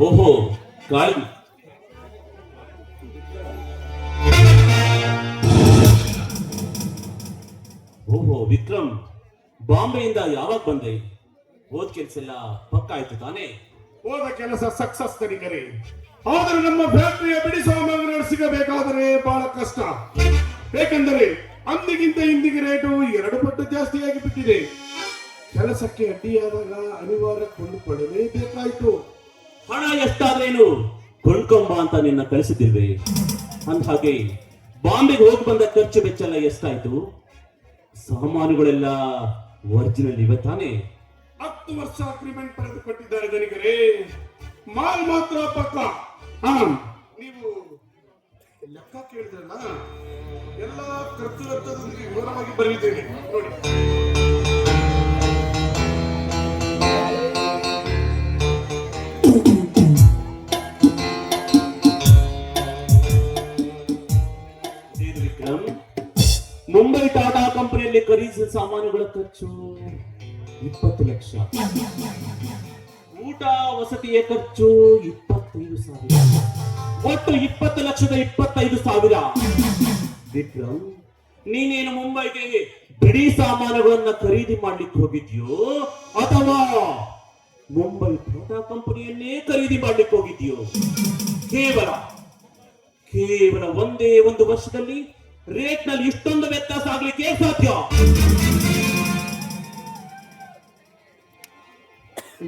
Speaker 4: ಓಹೋ ಕಾಳಿ, ಓಹೋ ವಿಕ್ರಮ್, ಬಾಂಬೆಯಿಂದ ಯಾವಾಗ ಬಂದೆ? ಓದ್ ಕೆಲ್ಸ ಎಲ್ಲ ಪಕ್ಕ ಆಯ್ತು ತಾನೇ?
Speaker 7: ಹೋದ ಕೆಲಸ ಸಕ್ಸಸ್ ತನಿಖರೆ. ಆದರೆ ನಮ್ಮ ಫ್ಯಾಕ್ಟರಿಯ ಬಿಡಿ ಸಾಮಗ್ರಿಗಳು ಸಿಗಬೇಕಾದರೆ ಬಹಳ ಕಷ್ಟ. ಏಕೆಂದರೆ ಅಂದಿಗಿಂತ ಇಂದಿಗೆ ರೇಟು 2 ಪಟ್ಟು ಜಾಸ್ತಿಯಾಗಿ ಬಿಟ್ಟಿದೆ. ಕೆಲಸಕ್ಕೆ ಅಡ್ಡಿಯಾದಾಗ ಅನಿವಾರ್ಯ ಕೊಂಡುಕೊಳ್ಳಲೇಬೇಕಾಯ್ತು.
Speaker 4: ಹಣ ಎಷ್ಟಾದ್ರೇನು ಕೊಂಡ್ಕೊಂಬ ಅಂತ ನಿನ್ನ ಕಳಿಸಿದ್ದಿಲ್ವೇ? ಅಂದ್ಹಾಗೆ ಬಾಂಬೆಗೆ ಹೋಗಿ ಬಂದ ಖರ್ಚು ವೆಚ್ಚ ಎಲ್ಲ ಎಷ್ಟಾಯ್ತು? ಸಾಮಾನುಗಳೆಲ್ಲ ಒರಿಜಿನಲ್ ಇವೆ ತಾನೇ?
Speaker 7: 10 ವರ್ಷ ಅಗ್ರಿಮೆಂಟ್ ಬರೆದು ಕೊಟ್ಟಿದ್ದಾರೆ ಧನಿಕರೇ. ಮಾಲ್ ಮಾತ್ರ ಪಕ್ಕ. ನೀವು ಲೆಕ್ಕ ಕೇಳಿದ್ರಲ್ಲ, ಎಲ್ಲ ಖರ್ಚು ವೆಚ್ಚದೊಂದಿಗೆ ವಿವರವಾಗಿ ಬರೆದಿದ್ದೇನೆ ನೋಡಿ.
Speaker 4: ಇದೇನು ವಿಕ್ರಮ್, ಮುಂಬೈ ಟಾಟಾ ಕಂಪನಿಯಲ್ಲಿ ಖರೀದಿಸಿದ ಸಾಮಾನುಗಳ ಖರ್ಚು 20 ಲಕ್ಷ, ಊಟ ವಸತಿಯ ಖರ್ಚು 25,000, ಒಟ್ಟು 20,25,000. ವಿಕ್ರಮ್, ನೀನೇನು ಮುಂಬೈಗೆ ಬಿಡಿ ಸಾಮಾನುಗಳನ್ನ ಖರೀದಿ ಮಾಡ್ಲಿಕ್ಕೆ ಹೋಗಿದ್ಯೋ ಅಥವಾ ಮುಂಬೈ ಟಾಟಾ ಕಂಪನಿಯನ್ನೇ ಖರೀದಿ ಮಾಡ್ಲಿಕ್ಕೆ ಹೋಗಿದ್ಯೋ? ಕೇವಲ ಒಂದೇ ಒಂದು ವರ್ಷದಲ್ಲಿ ರೇಟ್ ನಲ್ಲಿ ಇಷ್ಟೊಂದು ವ್ಯತ್ಯಾಸ ಆಗ್ಲಿಕ್ಕೆ ಸಾಧ್ಯ?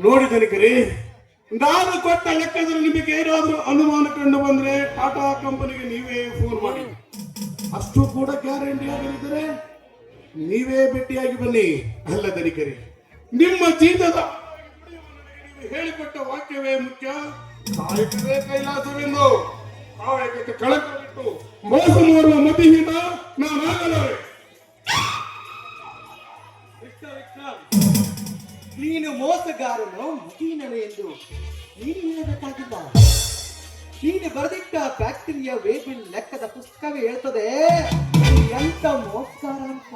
Speaker 7: ನೋಡಿ ಧನಿಕರೇ, ನಾನು ಕೊಟ್ಟ ಲೆಕ್ಕದಲ್ಲಿ ನಿಮಗೆ ಏನಾದ್ರೂ ಅನುಮಾನ ಕಂಡು ಬಂದ್ರೆ ಟಾಟಾ ಕಂಪನಿಗೆ ನೀವೇ ಫೋನ್ ಮಾಡಿ. ಅಷ್ಟು ಕೂಡ ಗ್ಯಾರಂಟಿ ಆಗಿದ್ದರೆ ನೀವೇ ಭೇಟಿಯಾಗಿ ಬನ್ನಿ. ಅಲ್ಲ ಧನಿಕರೇ, ನಿಮ್ಮ ಜೀತದ ನೀವು ಹೇಳಿಕೊಟ್ಟ ವಾಕ್ಯವೇ ಮುಖ್ಯ. ಕಾಯಕವೇ ಕೈಲಾಸವೆಂದು ಕಾಯಕಕ್ಕೆ ಕಳಕ ಬಿಟ್ಟು ಮೋಸ ಮಾಡುವ ಮತಿಯಿಂದ ನಾನಾಗಲಾರೆ.
Speaker 1: ನೀನು ಮೋಸಗಾರನು ಮುಖೀನನು ಎಂದು ನೀನು ಹೇಳಬೇಕಾಗಿಲ್ಲ. ನೀನು ಬರೆದಿಟ್ಟ ಫ್ಯಾಕ್ಟರಿಯ ವೇಬಿಲ್ ಲೆಕ್ಕದ ಪುಸ್ತಕವೇ ಹೇಳ್ತದೆ ಎಂತ ಮೋಸಗಾರ ಅಂತ.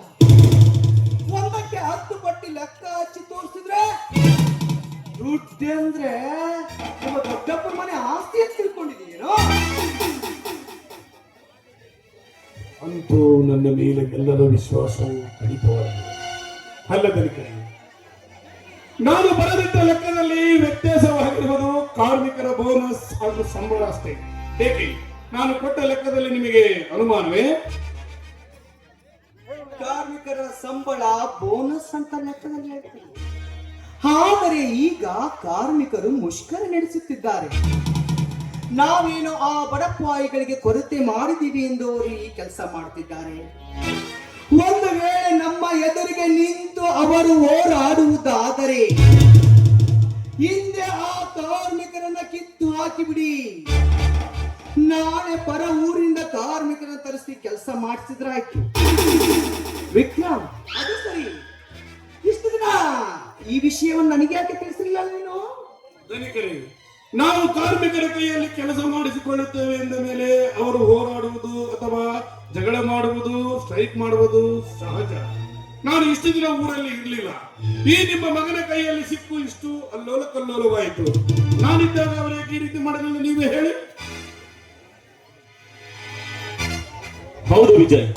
Speaker 1: 1ಕ್ಕೆ 10 ಪಟ್ಟಿ ಲೆಕ್ಕ ಹಚ್ಚಿ ತೋರಿಸಿದ್ರೆ ದುಡ್ಡು ಅಂದ್ರೆ ನಮ್ಮ ದೊಡ್ಡಪ್ಪನ ಮನೆ ಆಸ್ತಿ ಅಂತ ತಿಳ್ಕೊಂಡಿದ್ದೀನೋ?
Speaker 7: ಅಂತೂ ನನ್ನ ಮೇಲೆ ಎಲ್ಲರ ವಿಶ್ವಾಸವು ಕಡಿತವಾಗಿದೆ. ಅಲ್ಲ ಧನಿಕರೇ, ನಾನು ಬರೆದಿಟ್ಟ ಲೆಕ್ಕದಲ್ಲಿ ವ್ಯತ್ಯಾಸವಾಗಿರುವುದು ಕಾರ್ಮಿಕರ ಬೋನಸ್ ಹಾಗೂ ಸಂಬಳ ಅಷ್ಟೇ. ಹೇಗೆ ನಾನು ಕೊಟ್ಟ ಲೆಕ್ಕದಲ್ಲಿ ನಿಮಗೆ ಅನುಮಾನವೇ?
Speaker 1: ಕಾರ್ಮಿಕರ ಸಂಬಳ ಬೋನಸ್ ಅಂತ ಲೆಕ್ಕದಲ್ಲಿ ಹೇಳ್ತಾರೆ. ಆದರೆ ಈಗ ಕಾರ್ಮಿಕರು ಮುಷ್ಕರ ನಡೆಸುತ್ತಿದ್ದಾರೆ. ನಾವೇನು ಆ ಬಡಪಾಯಿಗಳಿಗೆ ಕೊರತೆ ಮಾಡಿದ್ದೀವಿ ಎಂದು ಅವರು ಈ ಕೆಲಸ ಮಾಡ್ತಿದ್ದಾರೆ. ಒಂದು ವೇಳೆ ನಮ್ಮ ಎದುರಿಗೆ ನಿಂತು ಅವರು ಹೋರಾಡುವುದಾದರೆ ಹಿಂದೆ ಆ ಕಾರ್ಮಿಕರನ್ನ ಕಿತ್ತು ಹಾಕಿಬಿಡಿ. ನಾಳೆ ಪರ ಊರಿಂದ ಕಾರ್ಮಿಕರನ್ನ ತರಿಸಿ ಕೆಲಸ ಮಾಡಿಸಿದ್ರಾಯ್ತು. ವಿಕ್ರಮ್, ಅದು ಸರಿ. ಇಷ್ಟು ದಿನ ಈ ವಿಷಯವನ್ನು ನನಗೆ ಯಾಕೆ ತಿಳಿಸಲಿಲ್ಲ ನೀನು?
Speaker 7: ಧನಿಕರೇ, ನಾವು ಕಾರ್ಮಿಕರ ಕೈಯಲ್ಲಿ ಕೆಲಸ ಮಾಡಿಸಿಕೊಳ್ಳುತ್ತೇವೆ ಎಂದ ಮೇಲೆ ಅವರು ಹೋರಾಡುವುದು ಅಥವಾ ಜಗಳ ಮಾಡುವುದು, ಸ್ಟ್ರೈಕ್ ಮಾಡುವುದು ಸಹಜ. ನಾನು ಇಷ್ಟು ದಿನ ಊರಲ್ಲಿ ಇರಲಿಲ್ಲ. ಈ ನಿಮ್ಮ ಮಗನ ಕೈಯಲ್ಲಿ ಸಿಕ್ಕು ಇಷ್ಟು ಅಲ್ಲೋಲ ಕಲ್ಲೋಲವಾಯಿತು. ನಾನಿದ್ದಾಗ ಅವರಿಗೆ ಈ ರೀತಿ ಮಾಡಲಿಲ್ಲ, ನೀವೇ ಹೇಳಿ.
Speaker 4: ಹೌದು ವಿಜಯ್,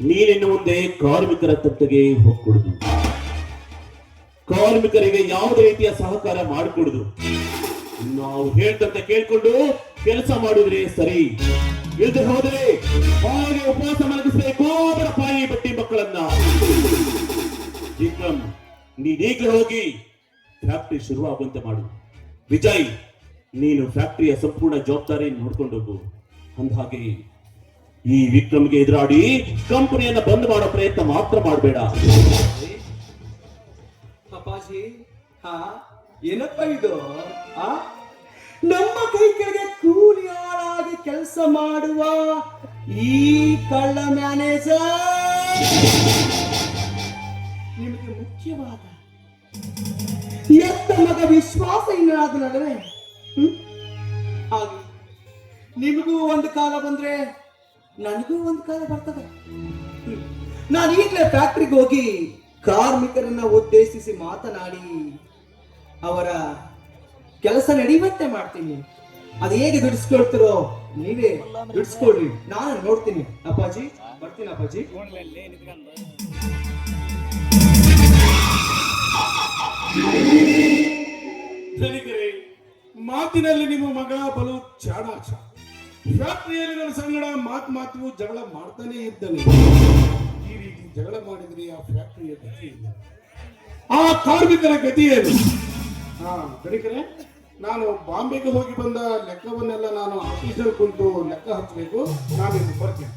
Speaker 4: ನೀನಿನ್ನು ಮುಂದೆ ಕಾರ್ಮಿಕರ ತಟ್ಟೆಗೆ ಹೋಗ್ಕೊಡುದು, ಕಾರ್ಮಿಕರಿಗೆ ಯಾವುದೇ ರೀತಿಯ ಸಹಕಾರ ಮಾಡಿಕೊಡುದು, ನಾವು ಹೇಳ್ತಂತೆ ಕೇಳ್ಕೊಂಡು ಕೆಲಸ ಮಾಡಿದ್ರೆ ಸರಿ. ಇಲ್ಲದೆ ಹೋದರೆ ಹಾಗೆ ಉಪವಾಸ ಮಲಗಿಸಬೇಕು ಅವರ ಪಾಯಿ ಬಟ್ಟಿ ಮಕ್ಕಳನ್ನ. ವಿಕ್ರಮ್, ನೀನೀಗಲೇ ಹೋಗಿ ಫ್ಯಾಕ್ಟರಿ ಶುರುವಾಗುವಂತೆ ಮಾಡು. ವಿಜಯ್, ನೀನು ಫ್ಯಾಕ್ಟರಿಯ ಸಂಪೂರ್ಣ ಜವಾಬ್ದಾರಿ ನೋಡ್ಕೊಂಡು ಹೋಗು. ಅಂದಹಾಗೆ ಈ ವಿಕ್ರಮ್ಗೆ ಎದುರಾಡಿ ಕಂಪನಿಯನ್ನ ಬಂದ್ ಮಾಡೋ ಪ್ರಯತ್ನ ಮಾತ್ರ ಮಾಡಬೇಡ.
Speaker 1: ಅಪ್ಪಾಜಿ, ಏನಪ್ಪ ಇದು? ನಮ್ಮ ಕೈ ಕೆಳಗೆ ಕೂಲಿ ಆಳಾಗಿ ಕೆಲಸ ಮಾಡುವ ಈ ಕಳ್ಳ ಮ್ಯಾನೇಜರ್ ನಿಮಗೆ ಮುಖ್ಯವಾದ ಎತ್ತ ಮಗ ವಿಶ್ವಾಸ ಇನ್ನಾದ ನಡುವೆ ಹಾಗೆ ನಿಮಗೂ ಒಂದು ಕಾಲ ಬಂದ್ರೆ ನನಗೂ ಒಂದು ಕಾಲ ಬರ್ತದೆ. ನಾನು ಈಗಲೇ ಫ್ಯಾಕ್ಟ್ರಿಗೆ ಹೋಗಿ ಕಾರ್ಮಿಕರನ್ನ ಉದ್ದೇಶಿಸಿ ಮಾತನಾಡಿ ಅವರ ಕೆಲಸ ನಡೆಯುವಂತೆ ಮಾಡ್ತೀನಿ. ಅದು ಹೇಗೆ ದುಡಿಸ್ಕೊಳ್ತಿರೋ ನೀವೇ ದುಡಿಸ್ಕೊಳ್ರಿ, ನಾನು ನೋಡ್ತೀನಿ. ಅಪ್ಪಾಜಿ ಬರ್ತೀನಿ ಅಪ್ಪಾಜಿ.
Speaker 7: ಧನಿಕರೇ, ಮಾತಿನಲ್ಲಿ ನಿಮ್ಮ ಮಗ ಬಲು ಚಾಣಾಕ್ಷ. ಫ್ಯಾಕ್ಟರಿಯಲ್ಲಿ ನನ್ನ ಸಂಗಡ ಮಾತು ಜಗಳ ಮಾಡ್ತಾನೆ ಇದ್ದಾನೆ. ಈ ರೀತಿ ಜಗಳ ಮಾಡಿದ್ರೆ ಆ ಫ್ಯಾಕ್ಟರಿಯ ಗತಿ ಏನು? ಆ ಕಾರ್ಮಿಕರ ಗತಿ ಏನು? ಧನಿಕರೇ, ನಾನು ಬಾಂಬೆಗೆ ಹೋಗಿ ಬಂದ ಲೆಕ್ಕವನ್ನೆಲ್ಲ ನಾನು ಆಫೀಸಲ್ಲಿ ಕುಂತು ಲೆಕ್ಕ ಹಚ್ಚಬೇಕು. ನಾನು ಬರ್ತೀನಿ.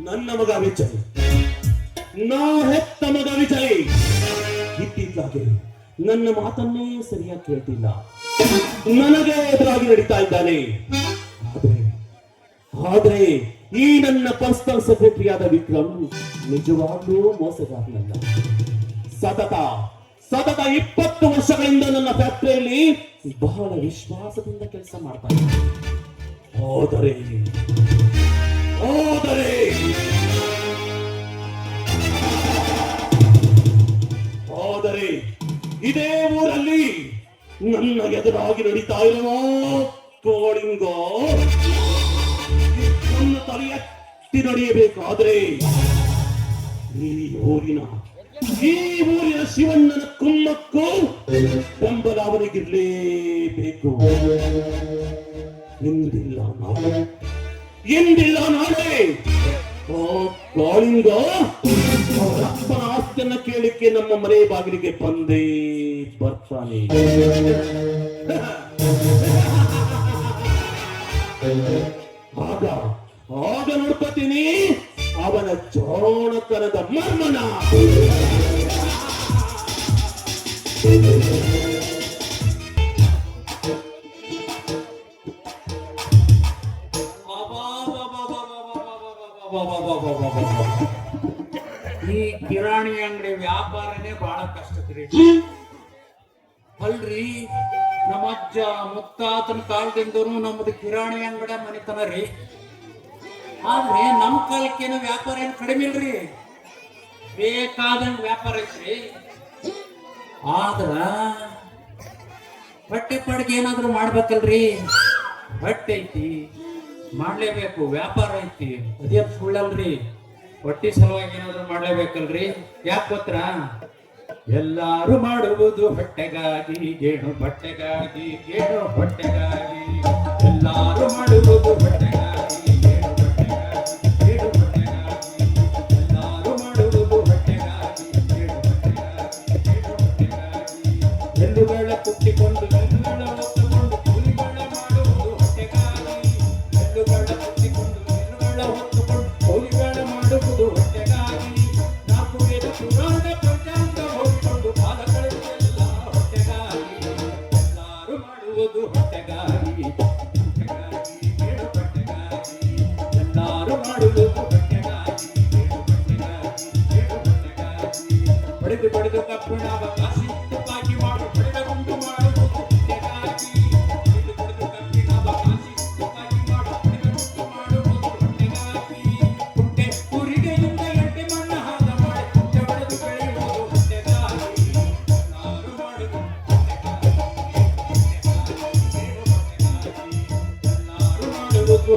Speaker 4: ನನ್ನ ಮಗ ವಿಜಯ್, ನಾ ಹೆತ್ತ ಮಗ ವಿಜಯ್ ಇತ್ತೀಚೆಗೆ ನನ್ನ ಮಾತನ್ನೇ ಸರಿಯಾಗಿ ಕೇಳ್ತಿಲ್ಲ, ನನಗೆ ಎದುರಾಗಿ ನಡೀತಾ ಇದ್ದಾನೆ. ಆದ್ರೆ ಈ ನನ್ನ ಪರ್ಸನಲ್ ಸೆಕ್ರೆಟರಿ ಆದ ವಿಕ್ರಮ್ ನಿಜವಾಗ್ಲೂ ಮೋಸಗಾರನಲ್ಲ. ಸತತ 20 ವರ್ಷಗಳಿಂದ ನನ್ನ ಫ್ಯಾಕ್ಟರಿಯಲ್ಲಿ ಬಹಳ ವಿಶ್ವಾಸದಿಂದ ಕೆಲಸ ಮಾಡ್ತಾನೆ. ಆದರೆ ಇದೇ ಊರಲ್ಲಿ ನನ್ನ ಎದುರಾಗಿ ನಡೀತಾ ಇರುವ ಕೋಳಿಂಗ ನನ್ನ ತಲೆ ಎತ್ತಿ ನಡೆಯಬೇಕಾದ್ರೆ ಈ ಊರಿನ ಶಿವಣ್ಣನ ಕುಮ್ಮಕ್ಕೂ ಬೆಂಬಲ ಅವನಿಗಿರ್ಲೇಬೇಕು. ಎಂದಿಲ್ಲ ನಾಳೆ ಕಾಳಿಂಗ ಅವರ ಅಪ್ಪನ ಆಸ್ತಿಯನ್ನ ಕೇಳಿಕ್ಕೆ ನಮ್ಮ ಮನೆ ಬಾಗಿಲಿಗೆ ಬಂದೇ ಬರ್ತಾನೆ. ಆಗ ನೋಡ್ಕೊತೀನಿ ಅವನ ಜೋಣತನದ ಮರ್ಮನ.
Speaker 8: ಈ ಕಿರಾಣಿ ಅಂಗಡಿ ವ್ಯಾಪಾರನೇ ಬಹಳ ಕಷ್ಟದ್ರಿ. ಅಲ್ರಿ, ನಮ್ಮ ಅಜ್ಜ ಮುತ್ತಾತನ ಕಾಲದಿಂದನೂ ನಮ್ಮದು ಕಿರಾಣಿ ಅಂಗಡಿ ಮನೆತನ ರೀ. ಆದ್ರೆ ನಮ್ಮ ಕಾಲಕ್ಕೇನು ವ್ಯಾಪಾರ ಏನು ಕಡಿಮೆ ಇಲ್ರಿ, ಬೇಕಾದಂಗ ವ್ಯಾಪಾರ ಐತ್ರಿ. ಆದ್ರ ಬಟ್ಟೆ ಪಡ್ಗೆ ಏನಾದ್ರು ಮಾಡ್ಬೇಕಲ್ರಿ. ಬಟ್ಟೆ ಐತಿ, ಮಾಡ್ಲೇಬೇಕು. ವ್ಯಾಪಾರ ಐತಿ, ಅದೇ ಸುಳ್ಳಲ್ರಿ. ಹೊಟ್ಟಿ ಸಲುವಾಗಿ ಏನಾದ್ರು ಮಾಡ್ಲೇಬೇಕಲ್ರಿ. ಯಾಕೆ ಗೊತ್ತರ? ಎಲ್ಲಾರು ಮಾಡುವುದು ಹೊಟ್ಟೆಗಾಗಿ, ಗೇಣು ಬಟ್ಟೆಗಾಗಿ, ಗೇಣು ಬಟ್ಟೆಗಾಗಿ. ಎಲ್ಲಾರು ಮಾಡುವುದು ಹೊಟ್ಟೆಗಾಗಿ, ಗೇಣು ಬಟ್ಟೆಗಾಗಿ, ಗೇಣು ಬಟ್ಟೆಗಾಗಿ. ಎಲ್ಲಾರು ಮಾಡುವುದು ಹೊಟ್ಟೆಗಾಗಿ, ಗೇಣು ಬಟ್ಟೆಗಾಗಿ, ಗೇಣು ಬಟ್ಟೆಗಾಗಿ. ಎಳ್ಳುಗಳ ಕುಟ್ಟಿಕೊಂಡು ಎಳ್ಳುಗಳ ಹೊತ್ತುಕೊಂಡು ಕೂಲಿಗಳ ಮಾಡುವುದು ಹೊಟ್ಟೆಗಾಗಿ. ಎಳ್ಳುಗಳ ಕುಟ್ಟಿಕೊಂಡು ಎಳ್ಳುಗಳ ಹೊತ್ತುಕೊಂಡು ಕೂಲಿಗಳ ಮಾಡುವುದು ಹೊಟ್ಟೆಗಾಗಿ. ನಾಲ್ಕು ವೇದ ಪುರಾಣ ಪಂಚಾಂಗ ಹೋಗಿಕೊಂಡು ಕಾಲ ಕಳೆಯುವುದೆಲ್ಲ ಹೊಟ್ಟೆಗಾಗಿ. ಎಲ್ಲಾರು ಮಾಡುವುದು ಹೊಟ್ಟೆಗಾಗಿ, ಹೊಟ್ಟೆಗಾಗಿ, ಗೇಣು ಬಟ್ಟೆಗಾಗಿ. ಎಲ್ಲಾರು ಮಾಡುವುದು ಹೊಟ್ಟೆಗಾಗಿ, ಗೇಣು ಬಟ್ಟೆಗಾಗಿ, ಗೇಣು ಬಟ್ಟೆಗಾಗಿ. ಬಡಿದು ಕಬ್ಬಿಣ ಕಾಸಿ ತುಪ್ಪಾಗಿ ಮಾಡು ಬಡಿದ ಗುಂಡು ಮಾಡುವುದು ಹೊಟ್ಟೆಗಾಗಿ. ಬಡಿದು ಕಬ್ಬಿಣ ಕಾಸಿ ತುಪ್ಪಾಗಿ ಮಾಡು ಬಡಿದ ಗುಂಡು ಮಾಡುವುದು ಹೊಟ್ಟೆಗಾಗಿ. ಹುಟ್ಟೆ ಕುರಿಗೆಯಿಂದ ಎಣ್ಣೆ ಮಣ್ಣ ಹಾದ ಮಾಡಿ ಹುಟ್ಟೆ ಬಡಿದು ಬೆಳೆಯುವುದು ಹೊಟ್ಟೆಗಾಗಿ. ಎಲ್ಲಾರು ಮಾಡುವುದು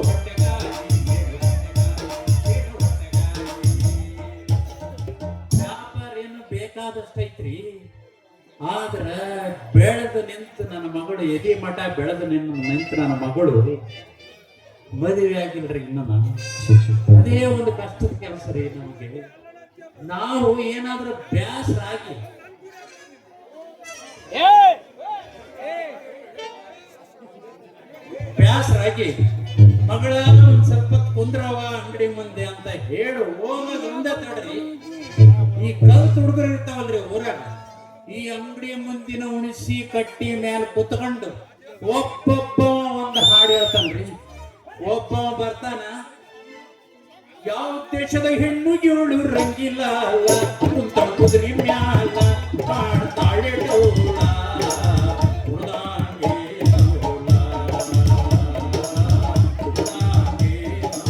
Speaker 8: ವ್ಯಾಪಾರ ಏನು ಬೇಕಾದಷ್ಟೈತ್ರಿ. ಆದ್ರ ಬೆಳೆದು ನಿಂತು ನನ್ನ ಮಗಳು ಎದಿ ಮಠ ಬೆಳೆದು ನಿಂತು ನನ್ನ ಮಗಳು ಮದುವೆ ಆಗಿಲ್ರಿ. ಇನ್ನು ಅದೇ ಒಂದು ಕಷ್ಟದ ಕೆಲಸ ರೀ ನಮಗೆ. ನಾವು ಏನಾದ್ರೂ ಬ್ಯಾಸರ ಆಗಿ ಮಗಳ ಒಂದ್ ಸ್ವಲ್ಪ ಕುಂದ್ರವ ಅಂಗಡಿ ಮುಂದೆ ಅಂತ ಹೇಳು ಹೋಗೋದು ಒಂದೇ ತಡ್ರಿ. ಈ ಕಲ್ತ್ ಹುಡುಗರು ಇರ್ತಾವಲ್ರಿ ಊರಾಗ, ಈ ಅಂಗಡಿ ಮುಂದಿನ ಉಣಿಸಿ ಕಟ್ಟಿ ಮೇಲೆ ಕುತ್ಕೊಂಡು ಒಬ್ಬೊಬ್ಬ ಒಂದು ಹಾಡು ಹೇಳ್ತಾನ್ರಿ. ಒಬ್ಬ ಬರ್ತಾನ, ಯಾವ ದೇಶದ ಹೆಣ್ಣು ಏಳು ರಂಗಿಲ್ಲ ಅಲ್ಲ, ಕುಂತ ಕುದುರೆ ಮ್ಯಾಲ ಮಾಡ್ತಾಳೆ ಡೌಲ. ಉಳ್ದಂಗೆ ಡೌಲ, ಉಳ್ದಂಗೆ ಡೌಲ.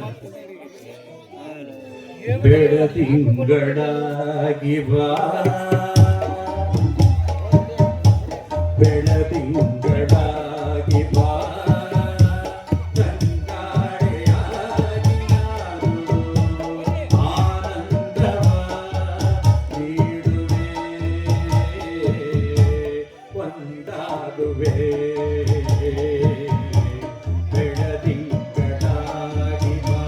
Speaker 8: ಹೇಳ್ತಾನೆ. ಬೆಳದಿಂಗಳಾಗಿ ಬಾ, ಬೆಳದಿಂಗಳಾಗಿ ಬಾ, ತಂಗಾಳಿಯಾಗಿ ನಾನು ಆನಂದವ ನೀಡುವೆ, ಒಂದಾಗುವೆ. ಬೆಳದಿಂಗಳಾಗಿ ಬಾ.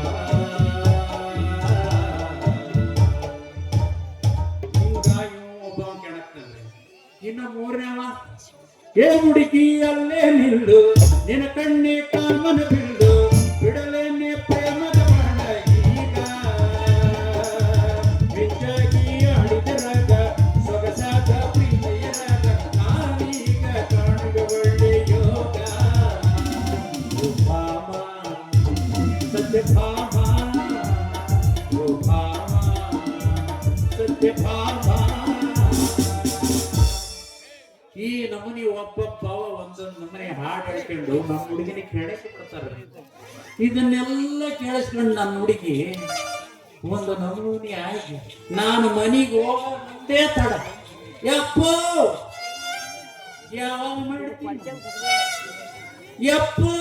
Speaker 8: ಹಿಂಗಾಗಿ ಒಬ್ಬ ಕೆಣಕ್ತಾನೆ. ಇನ್ನು ಮೂರನೇವ, ಏ ಹುಡುಗಿ ಅಲ್ಲೇ ನಿಲ್ಲು, ನಿನ್ನ ಕಣ್ಣೆ ಕಾಮನ ಬಿಲ್ಲು, ಬಿಡಲೇನೆ ಪ್ರೇಮದ ಬಾಣ ಈಗ, ಬಿಚ್ಚಾಗಿ ಆಡಿದರಾಗ ಸೊಗಸಾದ ಪ್ರೀತಿಯ ರಾಗ, ನಾನೀಗ ಕಾಣುವ ಒಳ್ಳೆ ಯೋಗ. ಓ ಭಾಮ ಸತ್ಯಭಾಮ, ಓ ಭಾಮ ಸತ್ಯಭಾಮ. ಈ ನಮೂನಿ ಒಬ್ಬೊಬ್ಬ ಒಂದೊಂದು ನಮೂನಿ ಹಾಡು ಹೇಳ್ಕೊಂಡು ನಮ್ಮ ಹುಡುಗಿನ ಕೇಳಿಸಿ ಬಿಡ್ತಾರೆ. ಇದನ್ನೆಲ್ಲ ಕೇಳಿಸ್ಕೊಂಡು ನನ್ನ ಹುಡುಗಿ ಒಂದು ನಮೂನಿ ಆಗಿ ನಾನು ಮನೆಗೆ ಹೋಗ ಮುಂದೆ ತಡ, ಯಪ್ಪೋ ಯಾವಾಗ ಮಾಡ್ತೀನಿ, ಯಪ್ಪೋ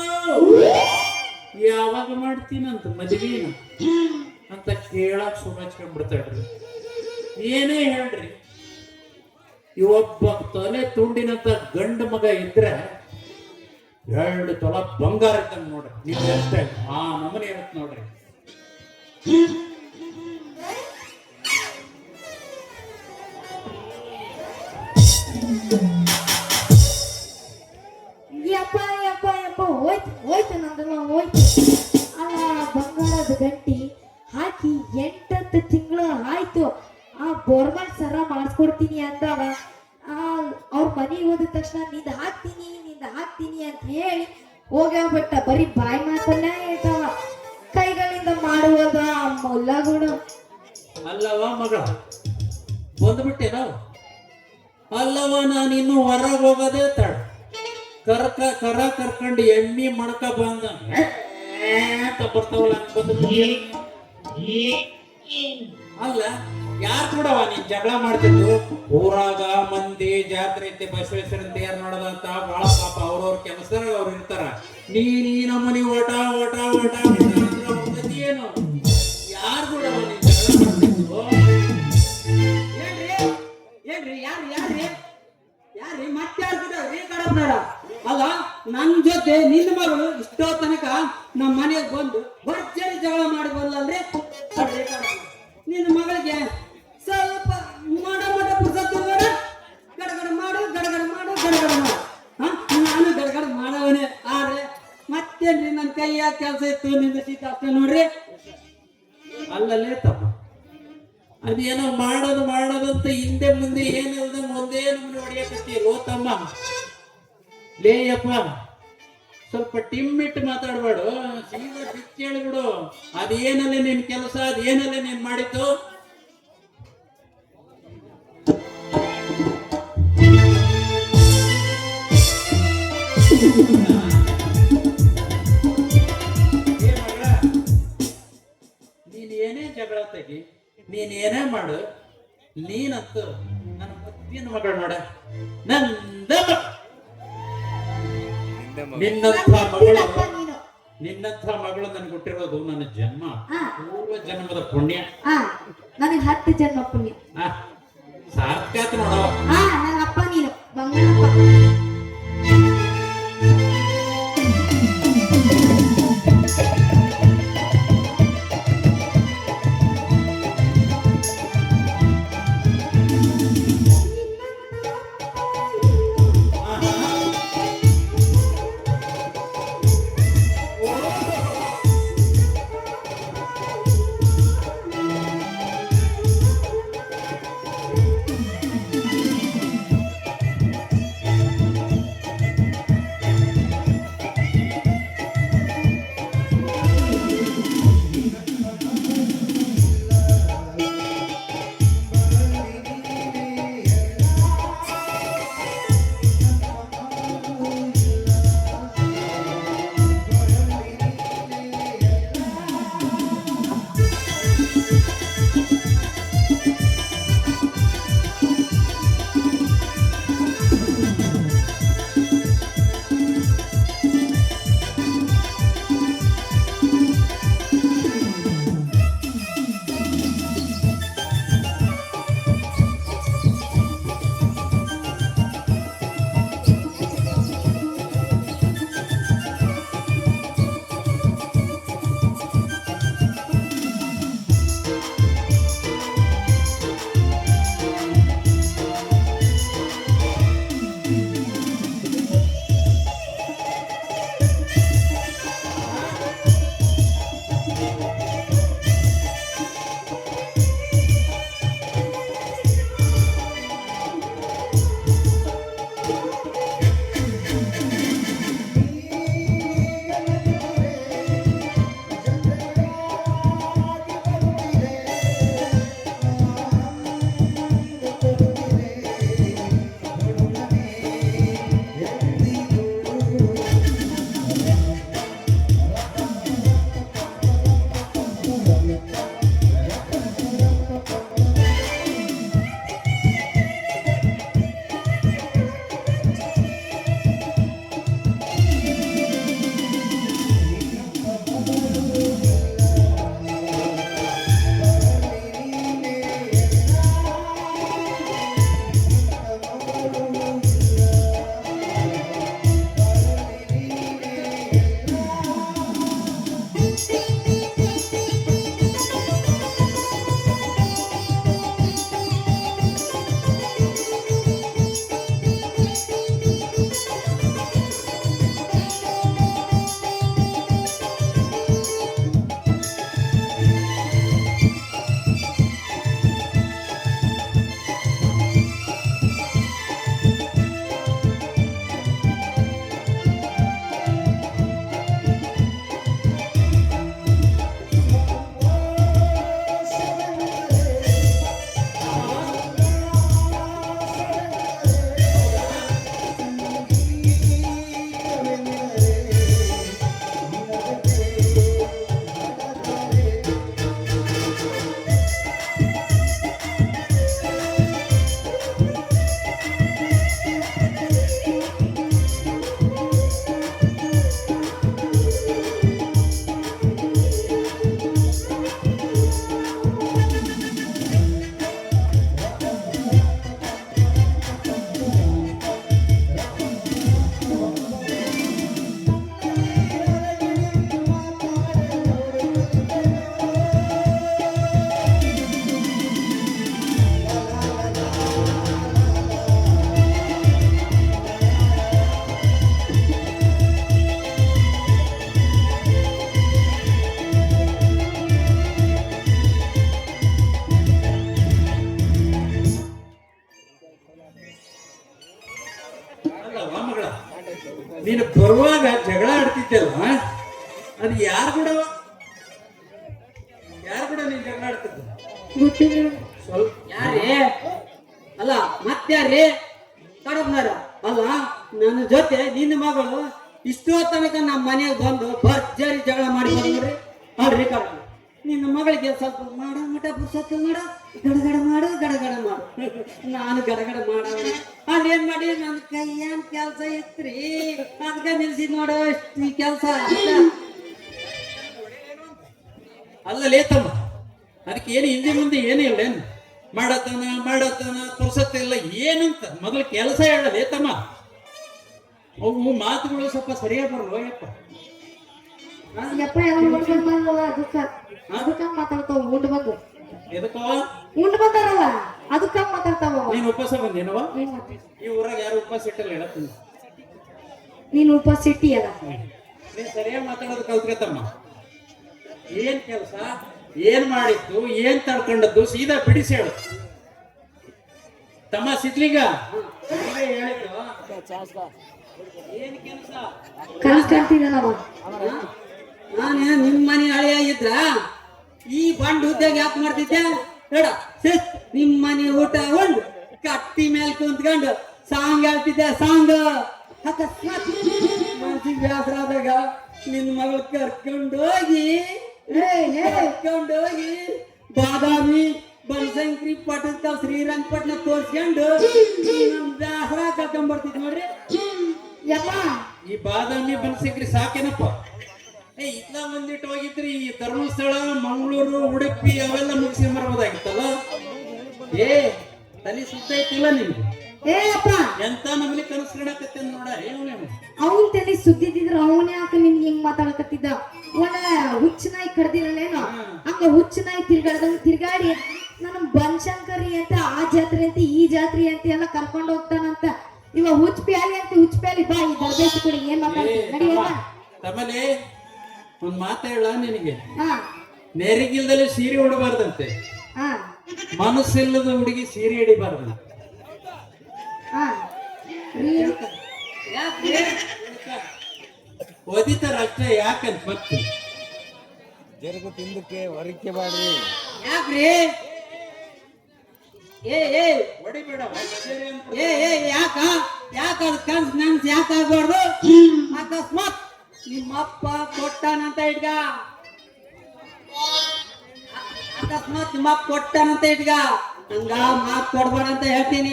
Speaker 8: ಯಾವಾಗ ಮಾಡ್ತೀನಂತ ಮದುವೆನ ಅಂತ ಕೇಳಕ್ ಸುಮ್ಮಚ್ಕೊಂಡ್ಬಿಡ್ತಾಳ್ರಿ. ಏನೇ ಹೇಳ್ರಿ, ಇವೊಬ್ಬ ತಲೆ ತುಂಡಿನಂತ ಗಂಡು ಮಗ ಇದ್ರೆ 2 ತೊಲ ಬಂಗಾರ ಇದ್ದಂಗೆ ನೋಡ್ರಿ. ನೀವು ಅಷ್ಟೇ ಆ ನಮನೆ ಇರುತ್ತೆ ನೋಡ್ರಿ.
Speaker 9: ಯಪ್ಪ ಯಪ್ಪ ಯಪ್ಪ ಹೋಯ್ತು ನಂದಲ್ಲ ಹೋಯ್ತು. ಅಲ್ಲ ಬಂಗಾರದ ಗಂಟಿ ಹಾಕಿ 8 ತಿಂಗಳು ಆಯ್ತು. ಆ ಬೋರ್ಮಲ್ ಸರ ಮಾಡಿಸ್ಕೊಡ್ತೀನಿ ಅಂದವ. ಅವ್ರ ಮನೆಗೆ ಹೋದ ತಕ್ಷಣ ನಿಂದ ಹಾಕ್ತೀನಿ ಅಂತ ಹೇಳಿ ಹೋಗ್ಬಿಟ್ಟ. ಬರೀ ಬಾಯಿ ಮಾತಲ್ಲೇ ಹೇಳ್ತಾವ, ಕೈಗಳಿಂದ ಮಾಡುವಾಗ ಮೊಲ್ಲಗಳು.
Speaker 8: ಅಲ್ಲವ ಮಗ ಬಂದ್ಬಿಟ್ಟೇನೋ, ಅಲ್ಲವ ನಾನು ಇನ್ನು ಹೊರಗೆ ಹೋಗೋದೇ ತಡ. ಕರ ಕರ್ಕೊಂಡು ಎಣ್ಣೆ ಮಣಕ ಬಂದ ಬರ್ತಾವಲ್ಲ ಅಲ್ಲ, ಯಾರು ಕೂಡವ ನೀನ್ ಜಗಳ ಮಾಡ್ತಿದ್ದು? ಊರಾಗ ಮಂದಿ ಜಾತ್ರೆ ಐತೆ, ಬಸವೇಶ್ವರ ತಯಾರು ಮಾಡೋದಂತ ಬಹಳ ಪಾಪ ಅವ್ರವ್ರ ಕೆಲಸದಾಗ ಅವ್ರು ಇರ್ತಾರ. ನೀ ನಮ್ಮನಿ ಓಟ ಏನು ಯಾರು ಕೂಡವ ನೀನ್ ಜಗಳ ಮಾಡ್ತಿದ್ದು?
Speaker 10: ಏನ್ರಿ ಯಾರ್ರಿ ಮತ್ತೆ ಅಲ್ಲ, ನನ್ ಜೊತೆ ನಿನ್ನ ಮಗಳು ಇಷ್ಟೋ ತನಕ ನಮ್ಮ ಮನೆಗೆ ಬಂದು ಭರ್ಜರಿ ಜಗಳ ಮಾಡಿ ಬಂದಲ್ರಿ. ನಿನ್ನ ಮಗಳಿಗೆ ಸ್ವಲ್ಪ ಮಾಡ ಪುರ್ಸತ್ತು ಬೇಡ, ಗಡಗಡ ಮಾಡು. ನಾನು ಗಡಗಡ ಮಾಡವನೇ. ಆದ್ರೆ ಮತ್ತೇನ್ರಿ ನನ್ನ ಕೈಯಾಗ ಕೆಲಸ ಇತ್ತು, ನಿನ್ನ ಶೀತ ಅಷ್ಟೇ ನೋಡ್ರಿ.
Speaker 8: ಅಲ್ಲಲ್ಲೇ ತಮ್ಮ ಅದೇನೋ ಮಾಡೋದಂತ ಹಿಂದೆ ಮುಂದೆ ಏನಿಲ್ದ ಮುಂದೆ ನಮ್ಗೆ ಹೊಡೆಯಕತ್ತೀರೋ ತಮ್ಮ. ಲೇಯಪ್ಪ ಸ್ವಲ್ಪ ಟಿಮ್ಮಿಟ್ಟು ಮಾತಾಡ್ಬೇಡು, ಸೀದಾ ಬಿಚ್ಚಿ ಹೇಳಿಬಿಡು. ಅದೇನಲ್ಲೇ ನಿನ್ ಕೆಲಸ, ಅದೇನಲ್ಲೇ ನೀನ್ ಮಾಡಿದ್ದು. ನೀನ್ ಏನೇ ಜಗಳ ತೆಗಿ, ನೀನ್ ಏನೇ ಮಾಡು, ನೀನಂತೂ ನನ್ನ ಮುತ್ತಿನ ಮಗಳು ನೋಡ, ನಂದ ನಿನ್ನಂಥ ಮಗಳು ನನ್ಗೆ ಹುಟ್ಟಿರೋದು ನನ್ನ ಜನ್ಮ, ಪೂರ್ವ ಜನ್ಮದ ಪುಣ್ಯ.
Speaker 9: ನನಗೆ 10 ಜನ್ಮ ಪುಣ್ಯ.
Speaker 8: ಸಾರ್ಥಕ ನೋಡವ.
Speaker 9: ನನ್ನ ಅಪ್ಪ ನೀನು ಬಂಗಾರಪ್ಪ.
Speaker 8: ನೀನು ಬರುವಾಗ ಜಗಳ ಆಡ್ತಿದ್ದಲ್ಲ, ಅದು ಯಾರು ಕೂಡ ನೀನ್ ಜಗಳ ಆಡ್ತಿದ್ದ?
Speaker 9: ಗೊತ್ತಿಲ್ಲ.
Speaker 8: ಸ್ವಲ್ಪ
Speaker 10: ಯಾರೇ ಅಲ್ಲ ಮತ್ಯಾರೇ ಕಡಬ್ನಾರ ಅಲ್ಲ ನನ್ನ ಜೊತೆ ನಿನ್ನ ಮಗಳು ಇಷ್ಟೋ ತನಕ ನಮ್ಮ ಮನೆಗೆ ಬಂದು ಭರ್ಜರಿ ಜಗಳ ಮಾಡಿ ಬಂದ್ರಿ ಅಲ್ರಿ ಕಡ ನಿನ್ನ ಮಗಳಿಗೆ ಸ್ವಲ್ಪ ಮಾಡ ಮಟ ಪುರ್ಸತ್ತು ಮಾಡ ಗಡಗಡ ಮಾಡು ಗಡಗಡ ಮಾಡು ನಾನು ಗಡಗಡ ಮಾಡ ಅಲ್ಲೇನ್ ಮಾಡಿ ನನ್ನ ಕೈಯನ್ ಕೆಲ್ಸ ಇತ್ರಿ ಅದಕ್ಕೆ ನಿಲ್ಸಿದ್ ನೋಡ ಈ ಕೆಲ್ಸ
Speaker 8: ಅಲ್ಲ ಲೇತಮ್ಮ, ಅದಕ್ಕೆ ಏನು ಹಿಂದೆ ಮುಂದೆ ಏನೂ ಇಲ್ಲ. ಏನು ಮಾಡತನ ಪುರ್ಸತ್ತಿಲ್ಲ ಏನಂತ ಮೊದಲು ಕೆಲಸ ಹೇಳ ಲೇತಮ್ಮ. ಅವು ಮಾತುಗಳು ಸ್ವಲ್ಪ ಸರಿಯಾಗಿ ಬರಲ್ವ ಯಪ್ಪ?
Speaker 9: ಯಪ್ಪ ಎಲ್ಲ ಉಂಡ್ ಬಂದಲ್ಲ ಅದಕ್ಕ ಮಾತಾಡ್ತಾವ.
Speaker 8: ಎದಕ್ಕವ
Speaker 9: ಉಂಡ್ ಬಂದಾರಲ್ಲ ಅದಕ್ಕ ಮಾತಾಡ್ತಾವ.
Speaker 8: ನೀನು ಉಪವಾಸ ಬಂದೇನವ? ಈ ಊರಾಗ ಯಾರು ಉಪವಾಸ ಇಟ್ಟಲ್ಲ ಹೇಳತ್ತೀನಿ.
Speaker 9: ನೀನು ಉಪವಾಸ ಇಟ್ಟಿಯಲ್ಲ.
Speaker 8: ನೀನ್ ಸರಿಯಾಗಿ ಮಾತಾಡೋದು ಕಲ್ತ್ಕತ್ತಮ್ಮ. ಏನ್ ಕೆಲಸ, ಏನ್ ಮಾಡಿತ್ತು, ಏನ್ ತಡ್ಕೊಂಡದ್ದು ಸೀದಾ ಬಿಡಿಸಿ ಹೇಳು ತಮ್ಮ. ಸಿದ್ಲಿಂಗ ಹೇಳಿದ್ದು ಏನ್ ಕೆಲಸ
Speaker 9: ಕನಸು ಕಾಣ್ತಿದ್ದಾನವ.
Speaker 10: ನಾನು ನಿಮ್ಮ ಮನೆ ಹಳೆ ಆಗಿದ್ರ ಈ ಬಂಡ್ ಉದ್ಯೋಗ ಯಾಕೆ ಮಾಡ್ತಿದ್ದೆ ಹೇಳ? ನಿಮ್ಮ ಮನೆ ಊಟ ಉಂಡು ಕಟ್ಟಿ ಮೇಲೆ ಕುಂತ್ಕೊಂಡು ಸಾಂಗ್ ಹೇಳ್ತಿದ್ದೆ. ಸಾಂಗ್ ಅಕಸ್ಮಾತ್ ಮನ್ಸಿಗೆ ಬೇಸರ ಆದಾಗ ನಿನ್ನ ಮಗಳು ಕರ್ಕೊಂಡೋಗಿ ಬಾದಾಮಿ ಬನಶಂಕರಿ ಪಟ್ಟದ ಶ್ರೀರಂಗಪಟ್ಟಣ ತೋರ್ಸ್ಕೊಂಡು ನಮ್ ಬೇಸರ ಕರ್ಕೊಂಡ್ ಬರ್ತಿದ್ ನೋಡ್ರಿ.
Speaker 9: ಯಪ್ಪ
Speaker 8: ಈ ಬಾದಾಮಿ ಬನಶಂಕರಿ ಸಾಕೇನಪ್ಪ? ಇತ್ಲಾ ಬಂದಿಟ್ಟು ಹೋಗಿದ್ರಿ ಈ ಧರ್ಮಸ್ಥಳ, ಮಂಗಳೂರು, ಉಡುಪಿ ಅವೆಲ್ಲ ಮುಗಿಸಿ ಬರ್ಬೋದಾಗಿತ್ತಲ್ಲ. ತಲೆ ಸುತ್ತ ಐತಿಲ್ಲ ನಿಮ್ಗೆ?
Speaker 9: ಅಪ್ಪ
Speaker 8: ಎಂತ ನಮ್ಮನೆ ಕನಸ್ಕೊಳಕತ್ತೆ ನೋಡ.
Speaker 9: ಅವನ್ ತಲೆ ಸುದ್ದಿದ್ರ ಅವನೇ ಯಾಕ ನಿನ್ಗೆ ಹಿಂಗ್ ಮಾತಾಡಕತ್ತಿದ್ದ? ಒಳ್ಳೆ ಹುಚ್ಚ ನಾಯಿ ಕಡ್ದಿರಲ್ಲೇನೋ ಹಂಗ ಹುಚ್ಚ ನಾಯಿ ತಿರ್ಗಾಡಿ ನನ್ನ ಬನಶಂಕರಿ ಅಂತ ಆ ಜಾತ್ರೆ ಅಂತ ಈ ಜಾತ್ರೆ ಅಂತ ಎಲ್ಲ ಕರ್ಕೊಂಡು ಹೋಗ್ತಾನಂತ. ಇವ ಹುಚ್ಚ ಪ್ಯಾಲಿ ಅಂತ ಹುಚ್ಚ ಪ್ಯಾಲಿ ಬಾ ಈ ದರ್ಬೇಸ್ ಕೂಡ ಏನ್ ಮಾತಾಡ್ತೀನಿ
Speaker 8: ತಮ್ಮಲ್ಲಿ ಒಂದ್ ಮಾತ ಹೇಳ ನಿನಗೆ.
Speaker 9: ಹಾ
Speaker 8: ನೆರಿಗಿಲ್ದಲ್ಲಿ ಸೀರೆ ಉಡಬಾರ್ದಂತೆ,
Speaker 9: ಹಾ
Speaker 8: ಮನಸ್ಸಿಲ್ಲದ ಹುಡುಗಿ ಸೀರೆ ಹಿಡಿಬಾರ್ದು.
Speaker 9: ಹಾ
Speaker 8: ಓದಿತಾರ ಅಷ್ಟೇ. ಯಾಕಂತ ಮತ್ತೆ
Speaker 1: ಜರುಗು ತಿಂದಕ್ಕೆ ಹೊರಕ್ಕೆ ಬಾಡ್ರಿ.
Speaker 10: ಯಾಕ್ರಿ
Speaker 8: ಹೊಡಿಬೇಡ.
Speaker 10: ಯಾಕ ಕನ್ಸ್ ನನ್ಸ್ ಯಾಕ ಆಗ್ಬಾರ್ದು? ಅಕಸ್ಮಾತ್ ನಿಮ್ಮಪ್ಪ ಕೊಟ್ಟಾನಂತ ಇಟ್ಗ, ಅಕಸ್ಮಾತ್ ನಿಮ್ಮಪ್ಪ ಕೊಟ್ಟಾನಂತ ಇಟ್ಗ ಹಂಗ ಮಾತ್ ಕೊಡ್ಬೇಡ ಅಂತ ಹೇಳ್ತೀನಿ.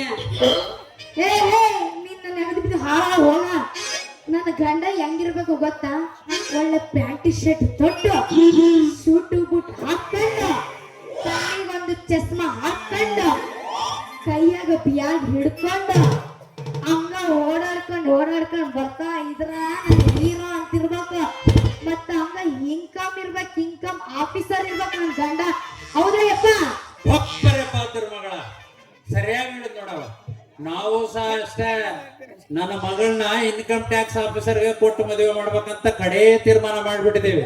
Speaker 9: ನಿನ್ನ ನೆಗದು ಬಿದ್ದು ಹಾಳ ಹೋಗ. ನನ್ನ ಗಂಡ ಹೆಂಗಿರ್ಬೇಕು ಗೊತ್ತಾ? ಒಳ್ಳೆ ಪ್ಯಾಂಟ್ ಶರ್ಟ್ ತೊಟ್ಟು ಸೂಟು ಬೂಟ್ ಹಾಕೊಂಡು ಕಣ್ಣಿಗೊಂದು ಚಸ್ಮಾ ಹಾಕೊಂಡು ಕೈಯಾಗ ಬ್ಯಾಗ್ ಹಿಡ್ಕೊಂಡು ಹಂಗ ಓಡಾಡ್ಕೊಂಡು ಬರ್ತಾ ಇದ್ರ ನನ್ನ ಹೀರೋ ಅಂತಿರ್ಬೇಕು. ಮತ್ತ ಹಂಗ ಇನ್ಕಮ್ ಇರ್ಬೇಕು, ಇನ್ಕಮ್ ಆಫೀಸರ್ ಇರ್ಬೇಕು ನನ್ನ ಗಂಡ. ಹೌದಾ ಯಪ್ಪ?
Speaker 8: ಮಗಳ ಸರಿಯಾಗಿ ಹೇಳಿದ್ ನೋಡವ. ನಾವು ಸಹ ಅಷ್ಟೇ ನನ್ನ ಮಗಳನ್ನ ಇನ್ಕಮ್ ಟ್ಯಾಕ್ಸ್ ಆಫೀಸರ್ಗೆ ಕೊಟ್ಟು ಮದುವೆ ಮಾಡ್ಬೇಕಂತ ಕಡೆ ತೀರ್ಮಾನ ಮಾಡ್ಬಿಟ್ಟಿದ್ದೇವೆ.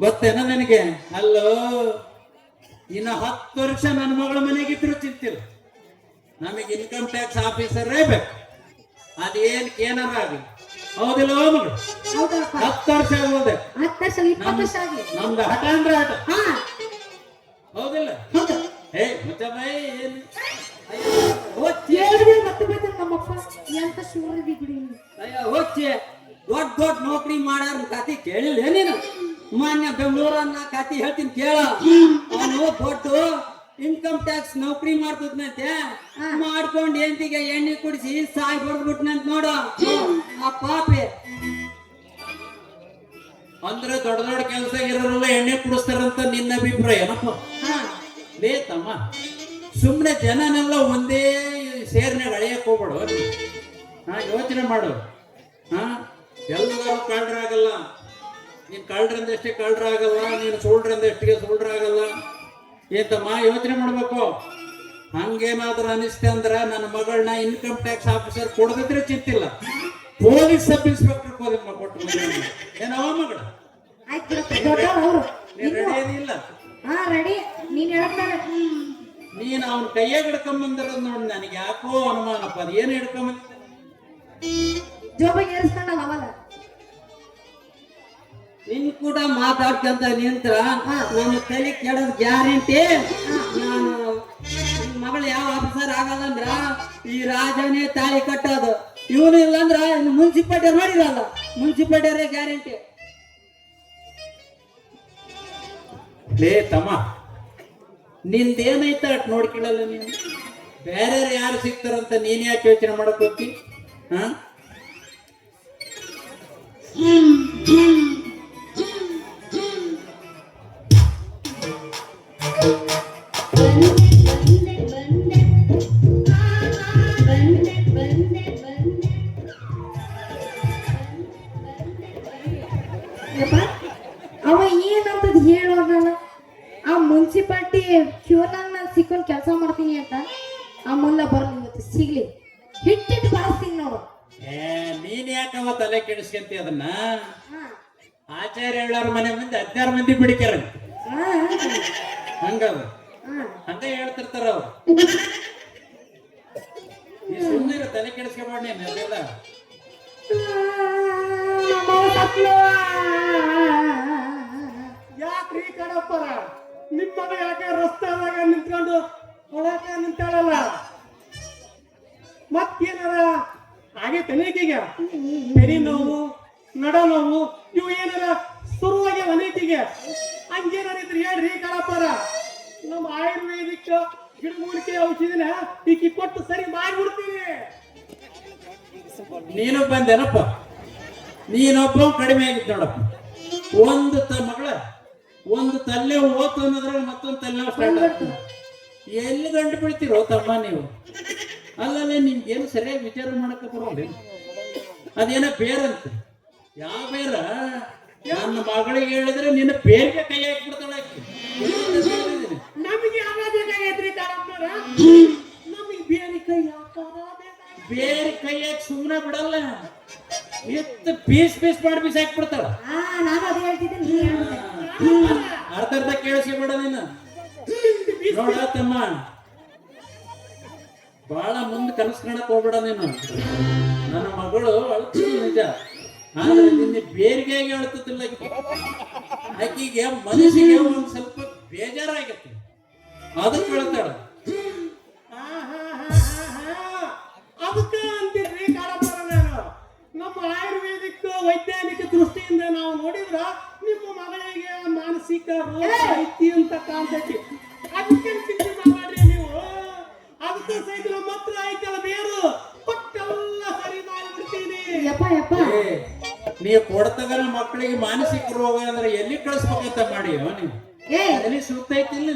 Speaker 8: ಗೊತ್ತೇನ ನನಗೆ? ಅಲ್ಲೋ ಇನ್ನು 10 ವರ್ಷ ನನ್ನ ಮಗಳ ಮನೆಗಿದ್ರು ಚಿಂತಿಲ್ಲ, ನಮಗೆ ಇನ್ಕಮ್ ಟ್ಯಾಕ್ಸ್ ಆಫೀಸರೇ ಬೇಕು. ಅದೇನ್ ಏನಾರ ಆಗಲಿ. ಹೌದಿಲ್ಲ ಮಗಳು? 10 ವರ್ಷ ಆಗೋದೆ.
Speaker 9: 10 ವರ್ಷ 20 ವರ್ಷ ಆಗ್ಲಿ.
Speaker 8: ನಮ್ದು ಹಠ ಅಂದ್ರೆ ಹಠ.
Speaker 9: ಹಾ
Speaker 8: ಹೌದಿಲ್ಲ? ಮುಚ್ಚಬಾಯಿ ಏನು
Speaker 9: ಮತ್ತೆ ಬರ್ತಾನೆ ನಮ್ಮಪ್ಪ. ಎಂತ ಶಿವರದಿ ಬಿಡಿ.
Speaker 10: ಹೋಗ್ತಿ ದೊಡ್ಡ ನೌಕರಿ ಮಾಡಾರ ಕತಿ ಕೇಳಿಲ್ಲ ನೀನು? ಮಾನ್ಯ ಬೆಂಗಳೂರನ್ನ ಕತಿ ಹೇಳ್ತೀನಿ ಕೇಳ. ಅವನು ದೊಡ್ಡ ಇನ್ಕಮ್ ಟ್ಯಾಕ್ಸ್ ನೌಕರಿ ಮಾಡ್ತಿದ್ನಂತೆ. ಮಾಡ್ಕೊಂಡು ಹೆಂಡತಿಗೆ ಎಣ್ಣೆ ಕುಡಿಸಿ ಸಾಯ್ ಹೊಡೆದ್ಬಿಟ್ನಂತ ನೋಡು ಆ ಪಾಪೆ.
Speaker 8: ಅಂದ್ರೆ ದೊಡ್ಡ ದೊಡ್ಡ ಕೆಲಸ ಇರೋರೆಲ್ಲ ಎಣ್ಣೆ ಕುಡಿಸ್ತಾರಂತ ನಿನ್ನ ಅಭಿಪ್ರಾಯ ಏನಪ್ಪ? ಲೇ ತಮ್ಮ, ಸುಮ್ಮನೆ ಜನನೆಲ್ಲ ಒಂದೇ ಸೇರ್ನಾಗ ಅಳೆಯಕ್ ಹೋಗ್ಬೇಡು. ಯೋಚನೆ ಮಾಡು. ಎಲ್ಲರೂ ಕಳ್ಳರಾಗಲ್ಲ. ನೀನ್ ಕಳ್ಳರಂದಷ್ಟೇ ಕಳ್ಳರಾಗಲ್ಲ, ನೀನು ಸುಳ್ಳ್ರಂದಷ್ಟಿಗೆ ಸುಳ್ಳ್ರಾಗಲ್ಲ. ಏತಮ್ಮ ಯೋಚನೆ ಮಾಡ್ಬೇಕು. ಹಂಗೇನಾದ್ರೂ ಅನಿಸ್ತೆ ಅಂದ್ರ ನನ್ನ ಮಗಳನ್ನ ಇನ್ಕಮ್ ಟ್ಯಾಕ್ಸ್ ಆಫೀಸರ್ ಕೊಡದಿದ್ರೆ ಚಿಂತಿಲ್ಲ, ಪೊಲೀಸ್ ಸಬ್ ಇನ್ಸ್ಪೆಕ್ಟರ್ ಕೊಟ್ಟು ಏನವ ಮಗಳು? ನೀನ್ ರೆಡಿ ಏನಿಲ್ಲ?
Speaker 9: ರೆಡಿ. ನೀನ್ ಹೇಳ್ತಾರೆ
Speaker 8: ನೀನ್ ಅವನ ಕೈಯಾಗ ಹಿಡ್ಕೊಂಬಂದಿರೋದ್ ನೋಡಿ ನನಗೆ ಯಾಕೋ ಅನುಮಾನಪ್ಪ. ಅದು ಏನು ಹಿಡ್ಕೊಂಬಂದ?
Speaker 9: ಜೋಬಾಗಿ ಏರಿಸ್ಕೊಂಡಲ್ಲ ಅವಲ್ಲ
Speaker 10: ನಿನ್ ಕೂಡ ಮಾತಾಡ್ಕೊಂತ ನಿಂತ್ರ ನನ್ನ ತಲೆ ಕೆಡೋದ್ ಗ್ಯಾರಂಟಿ. ನಾನು ನಿನ್ ಮಗಳು ಯಾವ ಆಫೀಸರ್ ಆಗಲ್ಲಂದ್ರ ಈ ರಾಜನೇ ತಾಳಿ ಕಟ್ಟೋದು. ಇವನು ಇಲ್ಲಂದ್ರ ಮುನ್ಸಿಪಾಲ್ಟಿ ಮಾಡಿರಲ್ಲ, ಮುನ್ಸಿಪಾಲ್ಟಿಯರೇ ಗ್ಯಾರಂಟಿ.
Speaker 8: ಲೇ ತಮ್ಮ, ನಿಂದೇನೈತ ಅಟ್ ನೋಡ್ಕೊಳ್ಳಲ್ಲ ನೀನು. ಬೇರೆ ಯಾರು ಸಿಗ್ತಾರಂತ ನೀನ್ ಯಾಕೆ ಯೋಚನೆ ಮಾಡಕ್ ಹೋಗ್ತಿ? ಹಾ
Speaker 9: ಅವ ಏನಂತದ್ ಹೇಳೋದಲ್ಲ. ಆ ಮುನ್ಸಿಪಾಲ್ಟಿ ಕ್ಯೂನಾಗ ನಾನು ಸಿಕ್ಕೊಂಡು ಕೆಲಸ ಮಾಡ್ತೀನಿ ಅಂತ ಆ ಮುಲ್ಲ ಬರ್ಲಿ, ಇವತ್ತು ಸಿಗ್ಲಿ, ಹಿಟ್ಟಿಟ್ಟು ಬಾರಿಸ್ತೀನಿ ನೋಡು.
Speaker 8: ನೀನ್ ಯಾಕವ ತಲೆ ಕೆಡಿಸ್ಕೊಂತಿ ಅದನ್ನ? ಆಚಾರ್ಯ ಹೇಳೋರ ಮನೆ ಮುಂದೆ 16 ಮಂದಿ ಬಿಡಿಕ್ಯಾರ ಹಂಗದ, ಹಂಗ ಹೇಳ್ತಿರ್ತಾರ ಅವ್ರು. ನೀ ಸುಮ್ಮನೆ ತಲೆ ಕೆಡಿಸ್ಕೊಬೇಡ ನೀನ್ ಅದೆಲ್ಲ.
Speaker 1: ಯಾಕ್ರಿ ಕಡಪ್ಪರ, ನಿಮ್ಮ ಮಗ ಯಾಕೆ ರಸ್ತೆದಾಗ ನಿಂತ್ಕೊಂಡು ಹೊಳಕ ನಿಂತಾಳಲ್ಲ? ಮತ್ತೇನಾರ ಹಾಗೆ ತನಿಖೆಗೆ ತೆರಿ ನೋವು, ನಡ ನೋವು ಇವು ಏನಾರ ಶುರುವಾಗಿ ಅನೇಕಿಗೆ ಹಂಗೇನಾರ ಇದ್ರಿ ಹೇಳ್ರಿ ಕಡಪ್ಪರ. ನಮ್ಮ ಆಯುರ್ವೇದಿಕ್ ಗಿಡಮೂಲಿಕೆ ಔಷಧಿನ ಈಕಿ ಕೊಟ್ಟು ಸರಿ ಮಾಡ್ಬಿಡ್ತೀವಿ.
Speaker 8: ನೀನು ಬಂದೇನಪ್ಪ, ನೀನೊಬ್ಬ ಕಡಿಮೆ ಆಗಿತ್ತು ನೋಡಪ್ಪ. ಮಗಳ ಒಂದು ತಲ್ಲೆ ಓತು ಅನ್ನೋದ್ರಲ್ಲಿ ಮತ್ತೊಂದು ತಲ್ಲೆ ಸ್ಟಾರ್ಟ್ ಆಗ್ತದೆ. ಎಲ್ಲಿ ಗಂಟು ಬೀಳ್ತೀರೋ ತಮ್ಮ ನೀವು? ಅಲ್ಲಲ್ಲೇ ನಿಮ್ಗೇನು ಸರಿಯಾಗಿ ವಿಚಾರ ಮಾಡಕ್ಕೆ ಬರೋಲ್ಲ. ಅದೇನ ಬೇರಂತ. ಯಾವ ಬೇರ? ನನ್ನ ಮಗಳಿಗೆ ಹೇಳಿದ್ರೆ ನಿನ್ನ ಬೇರಿಗೆ ಕೈ ಹಾಕ್ಬಿಡ್ತಾಳೆ ಆಕಿ.
Speaker 1: ನಮಗೆ ಯಾವ ಬೇಕಾಗೈತ್ರಿ ಕಾರಪ್ಪರ? ನಮಗೆ ಬೇರೆ ಕೈ
Speaker 8: ಬೇರೆ ಕೈ ಹಾಕಿ ಸುಮ್ಮನೆ ಬಿಡಲ್ಲ, ಎತ್ತು ಪೀಸ್ ಮಾಡಿ ಬೀಸ್ ಹಾಕ್ಬಿಡ್ತಾಳ.
Speaker 9: ನಾನು ಅದೇ ಹೇಳ್ತಿದ್ದೆ, ನೀ
Speaker 8: ಅರ್ಧ ಕೇಳಿಸ್ಕೊಬೇಡ ನೀನು. ನೋಡ ತಮ್ಮ, ಬಹಳ ಮುಂದೆ ಕನಸು ಕಾಣಕ್ ಹೋಗ್ಬೇಡ ನೀನು. ನನ್ನ ಮಗಳು ಅಳ್ತಿದ್ಲು ನಿಜ, ಆದ್ರೆ ನಿನ್ನೆ ಬೇರಿಗೆ ಅಳ್ತಿದ್ದಿಲ್ಲ. ಆಕಿಗೆ ಮನಸ್ಸಿಗೆ ಒಂದ್ ಸ್ವಲ್ಪ ಬೇಜಾರಾಗತ್ತೆ, ಅದಕ್ಕೆ ಹೇಳ್ತಾಳ.
Speaker 1: ಅದಕ್ಕ ಅಂತೀರ್ರಿ ಕಾರಪ್ಪರ. ನಾನು ನಮ್ಮ ಆಯುರ್ವೇದಿಕ್ ವೈಜ್ಞಾನಿಕ ದೃಷ್ಟಿಯಿಂದ ನಾವು ನೋಡಿದ್ರ ನಿಮ್ಮ ಮಗಳಿಗೆ ಮಾನಸಿಕ ರೋಗ ಐತಿ ಅಂತ ಕಾಣ್ತೈತಿ. ಅದಕ್ಕೆ ಚಿಂತೆ ಮಾಡ್ರಿ ನೀವು. ಅದಕ್ಕೆ ಸಹಿತ ನಮ್ಮ ಹತ್ರ ಐತಲ್ಲ ಬೇರು ಕೊಟ್ಟೆಲ್ಲ ಸರಿ ಮಾಡಿಬಿಡ್ತೀನಿ.
Speaker 8: ನೀವು ಕೊಡ್ತಗನ ಮಕ್ಕಳಿಗೆ ಮಾನಸಿಕ ರೋಗ ಅಂದ್ರೆ ಎಲ್ಲಿ ಕಳಿಸ್ಬೇಕಂತ ಮಾಡಿ ನೀವು ಎಲ್ಲಿ ಸೂಕ್ತ ಐತಿಲ್ಲ.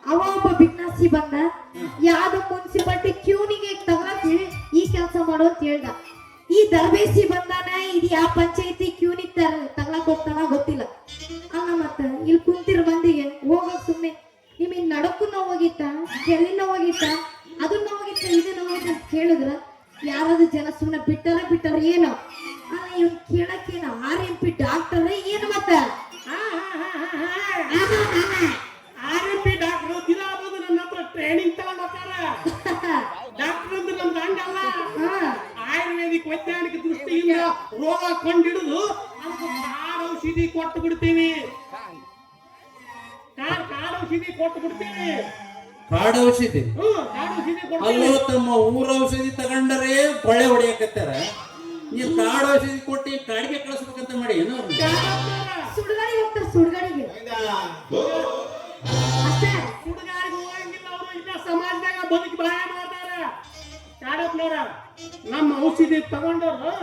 Speaker 9: ಅವ ಒಬ್ಬ ಬಿಗ್ನಾಸಿ ಬಂದ, ಯಾವ್ದೋ ಮುನ್ಸಿಪಾಲ್ಟಿ ಕ್ಯೂನಿಗೆ ತಗೊಳಕ್ ಈ ಕೆಲಸ ಮಾಡೋ ಅಂತ ಹೇಳ್ದ. ಈ ದರ್ಬೇಸಿ ಬಂದಾನ, ಇದು ಯಾವ ಪಂಚಾಯತಿ ಕ್ಯೂನಿಗೆ ತಗೊಳಕ್ ಹೋಗ್ತಾನ ಗೊತ್ತಿಲ್ಲ. ಅಲ್ಲ ಮತ್ತ ಇಲ್ಲಿ ಕುಂತಿರೋ ಮಂದಿಗೆ ಹೋಗೋಕ್ ಸುಮ್ಮನೆ ನಿಮಗೆ ನಡಕ್ಕೂ ನೋವಾಗಿತ್ತ, ಕೆಲ್ಲಿ ನೋವಾಗಿತ್ತ, ಅದು ನೋವಾಗಿತ್ತ, ಇದು ನೋವಾಗಿತ್ತ ಅಂತ ಕೇಳಿದ್ರ ಯಾರಾದ್ರೂ ಜನ ಸುಮ್ಮನೆ ಬಿಟ್ಟಾರ ಏನೋ. ಅಲ್ಲ ಇವ್ ಕೇಳಕ್ಕೇನ RMP ಡಾಕ್ಟರ್ ಏನು ಮತ್ತ?
Speaker 1: RMP ಡಾಕ್ಟರ್ ದಿನಾಬೋದು ನನ್ನ ಹತ್ರ ಟ್ರೈನಿಂಗ್ ತಗೊಂಡ್ ಹೋಗ್ತಾರ. ಡಾಕ್ಟರ್ ಅಂದ್ರೆ ನಮ್ದು ಹಂಗಲ್ಲ. ಆಯುರ್ವೇದಿಕ್ ವೈಜ್ಞಾನಿಕ ದೃಷ್ಟಿಯಿಂದ ರೋಗ ಕಂಡಿಡಿದು ಅದಕ್ಕೆ ಕಾಡು ಔಷಧಿ ಕೊಟ್ಟು ಬಿಡ್ತೀವಿ. ಕಾಡು ಔಷಧಿ ಕೊಟ್ಟು ಬಿಡ್ತೀವಿ.
Speaker 8: ಕಾಡು ಔಷಧಿ?
Speaker 1: ಕಾಡು ಔಷಧಿ
Speaker 8: ಅಲ್ಲೋ ತಮ್ಮ, ಊರ ಔಷಧಿ ತಗೊಂಡರೆ ಕೊಳ್ಳೆ ಹೊಡಿಯಕತ್ತಾರ. ನೀನ್ ಕಾಡು ಔಷಧಿ ಕೊಟ್ಟು ಕಾಡಿಗೆ ಕಳಿಸ್ಬೇಕಂತ ಮಾಡಿ ಏನೋ.
Speaker 9: ಸುಡುಗಾಡಿಗೆ ಹೋಗ್ತಾರ, ಸುಡುಗಾಡಿಗೆ ಅಷ್ಟೇ.
Speaker 1: ಸುಡುಗಾಡಿಗೆ ಹೋಗಂಗಿಲ್ಲ ಅವರು. ಇನ್ನ ಸಮಾಜದಾಗ ಬದುಕಿ ಬಾಯ ಮಾಡ್ತಾರ ಕಾಡಪ್ಪನವ್ರ. ನಮ್ಮ ಔಷಧಿ ತಗೊಂಡವ್ರು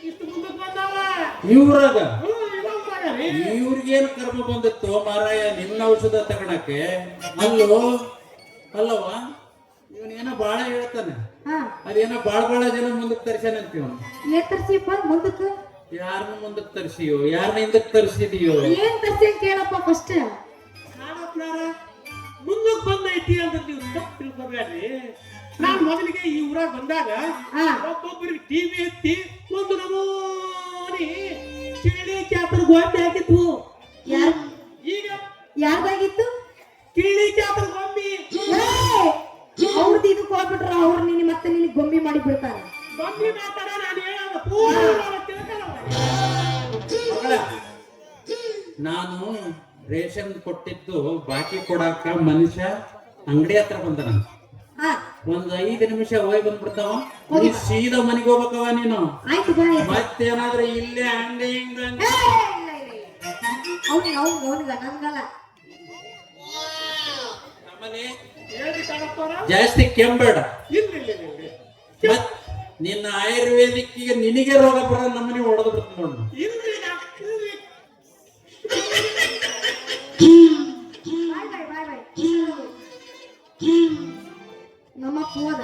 Speaker 1: ಇಷ್ಟು ಮುಂದಕ್ಕೆ ಬಂದಾವ.
Speaker 8: ಇವ್ರಾಗ ಇವ್ರಿಗೇನು ಕರ್ಮ ಬಂದಿತ್ತು ಮಾರಾಯ ನಿನ್ನ ಔಷಧ ತಗೊಳಕ್ಕೆ? ಅಲ್ಲವಾ ಇವನೇನೋ ಬಾಳ ಹೇಳ್ತಾನೆ. ಅದೇನೋ ಬಾಳ ಜನ ಮುಂದಕ್ಕೆ ತರ್ಸ್ಯಾನಂತೀವ.
Speaker 9: ಏನ್ ತರ್ಸಿಪ್ಪ ಮುಂದಕ್ಕೆ?
Speaker 8: ಯಾರನ್ನ ಮುಂದಕ್ಕೆ ತರ್ಸಿಯೋ, ಯಾರನ್ನ ಹಿಂದಕ್ಕೆ ತರ್ಸಿದೀಯೋ?
Speaker 9: ಏನ್ ತರ್ಸಿ ಕೇಳಪ್ಪ ಫಸ್ಟ್.
Speaker 1: ಮುಂದಕ್ಕೆ ಬಂದೈತಿ ಅಂತ ನೀವು ತಪ್ಪು ತಿಳ್ಕೊಬೇಡ್ರಿ. ನಾನು ಮೊದಲಿಗೆ ಈ ಊರಾಗ ಬಂದಾಗ ಒಬ್ಬೊಬ್ಬರಿಗೆ ಟಿವಿ ಎತ್ತಿ ಒಂದು ನಮೂನಿ ಕಿಳಿ ಕ್ಯಾಪರ್ ಗೊಂಬೆ ಹಾಕಿತ್ತು.
Speaker 9: ಯಾರ್
Speaker 1: ಈಗ
Speaker 9: ಯಾರ್ದಾಗಿತ್ತು?
Speaker 1: ಕಿಳಿ ಕ್ಯಾಪರ್ ಗೊಂಬೆ
Speaker 9: ಇದಕ್ಕೆ ಹೋಗ್ಬಿಟ್ರ ಅವ್ರು ನಿನ್ನ ಮತ್ತೆ ನಿನಗೆ ಗೊಂಬಿ ಮಾಡಿ ಬಿಡ್ತಾರ.
Speaker 1: ಬಂದಿ ಮಾತಾಡ ನಾನು ಹೇಳೋದು ಪೂರ್ಣ ತಿಳ್ಕೊಳ್ಳೋದು.
Speaker 8: ಮಗಳ, ನಾನು ರೇಷನ್ ಕೊಟ್ಟಿದ್ದು ಬಾಕಿ ಕೊಡಾಕ ಮನುಷ್ಯ ಅಂಗಡಿ ಹತ್ರ ಬಂದನ.
Speaker 9: ಹಾ
Speaker 8: ಒಂದ್ 5 ನಿಮಿಷ ಹೋಗಿ ಬಂದ್ಬಿಡ್ತಾವ. ನೀ ಸೀದಾ ಮನೆಗೆ ಹೋಗ್ಬೇಕವ ನೀನು.
Speaker 9: ಆಯ್ತು ಬಾ.
Speaker 8: ಮತ್ತೇನಾದ್ರೂ ಇಲ್ಲೇ ಹಂಗ ಹಿಂಗ ಅಂದ್-
Speaker 9: ಅವ್ನಿಗ ನನ್ಗಲ್ಲ.
Speaker 8: ಆಮೇಲೆ
Speaker 1: ಹೇಳಿ ಕಾಣಪ್ಪರ
Speaker 8: ಜಾಸ್ತಿ ಕೆಂಬೇಡ.
Speaker 1: ಇಲ್ಲ ಇಲ್ಲ ಇಲ್ಲ ಇಲ್ಲ.
Speaker 8: ಮತ್ ನಿನ್ನ ಆಯುರ್ವೇದಿಕ್ಕಿಗೆ ನಿನಗೆ ರೋಗ ಬರೋ ನಮ್ಮನೆ ಹೊಡೆದು ಬಿಡ್ತು ನೋಡು.
Speaker 1: ಇಲ್ರಿ ನಾ-
Speaker 9: ಬಾಯ್. ನಮ್ಮಪ್ಪ ಹೋದ,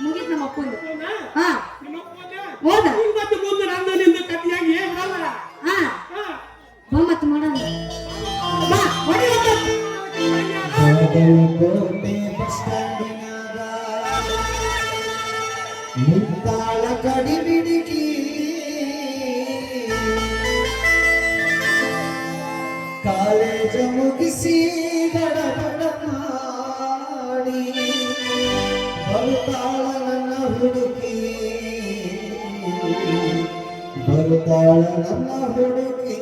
Speaker 9: ಮುಗಿತ್ ನಮ್ಮ ಅಪ್ಪಂದು.
Speaker 1: ಹೋಗ್ನಾ?
Speaker 9: ಹಾ
Speaker 1: ನಿಮ್ಮ ಅಪ್ಪ ಹೋದ?
Speaker 9: ಹೋದ.
Speaker 1: ಈಗ ಮತ್ತೆ ಮುಂದೆ ನಂದನಿಂದ ಕತಿಯಾಗಿ ಏನ್ ಬರಲ್ಲ.
Speaker 9: ಹಾ
Speaker 1: ಹಾ.
Speaker 9: ಬಾ ಮತ್ತೆ ಮಾಡೋಣ. ಬಾ ಹೊಡಿ ಹೋಗ್ಬೇಕು.
Speaker 11: ಮುತ್ತಾಳ ಕಡಿಬಿಡಿಕಿ ಕಾಲೇಜ ಮುಗಿಸಿ ಗಡಬಡ ಮಾಡಿ ಬರುತ್ತಾಳ ನನ್ನ ಹುಡುಕಿ, ಬರುತ್ತಾಳ ನನ್ನ ಹುಡುಕಿ.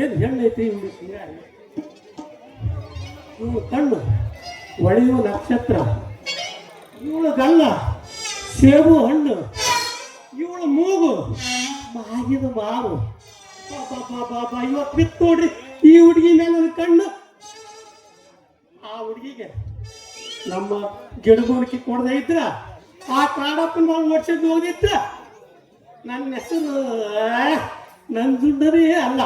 Speaker 1: ಏನ್ ಹೆಣ್ಣೈತಿ ಇವ್ನು ಸಿಂಗಾರ ಇವಳು ಕಣ್ಣು ಒಳೆಯುವ ನಕ್ಷತ್ರ, ಇವಳು ಗಲ್ಲ ಸೇಬು ಹಣ್ಣು, ಇವಳು ಮೂಗು ಮಾಗಿದ ಮಾವು. ಬಾಬಾ ಇವತ್ತು ಬಿತ್ತು ನೋಡ್ರಿ ಈ ಹುಡುಗಿ ಮೇಲೆ ನನ್ನ ಕಣ್ಣು. ಆ ಹುಡುಗಿಗೆ ನಮ್ಮ ಗಿಡಗೋಣಿಕೆ ಕೊಡದೇ ಇದ್ರ ಆ ಕಾಡಪ್ಪನ ನಾವು ಓಡಿಸಿದ್ದು ಹೋಗಿದ್ರ ನನ್ನ ಹೆಸರು ನಂಜುಂಡರೇ ಅಲ್ಲ.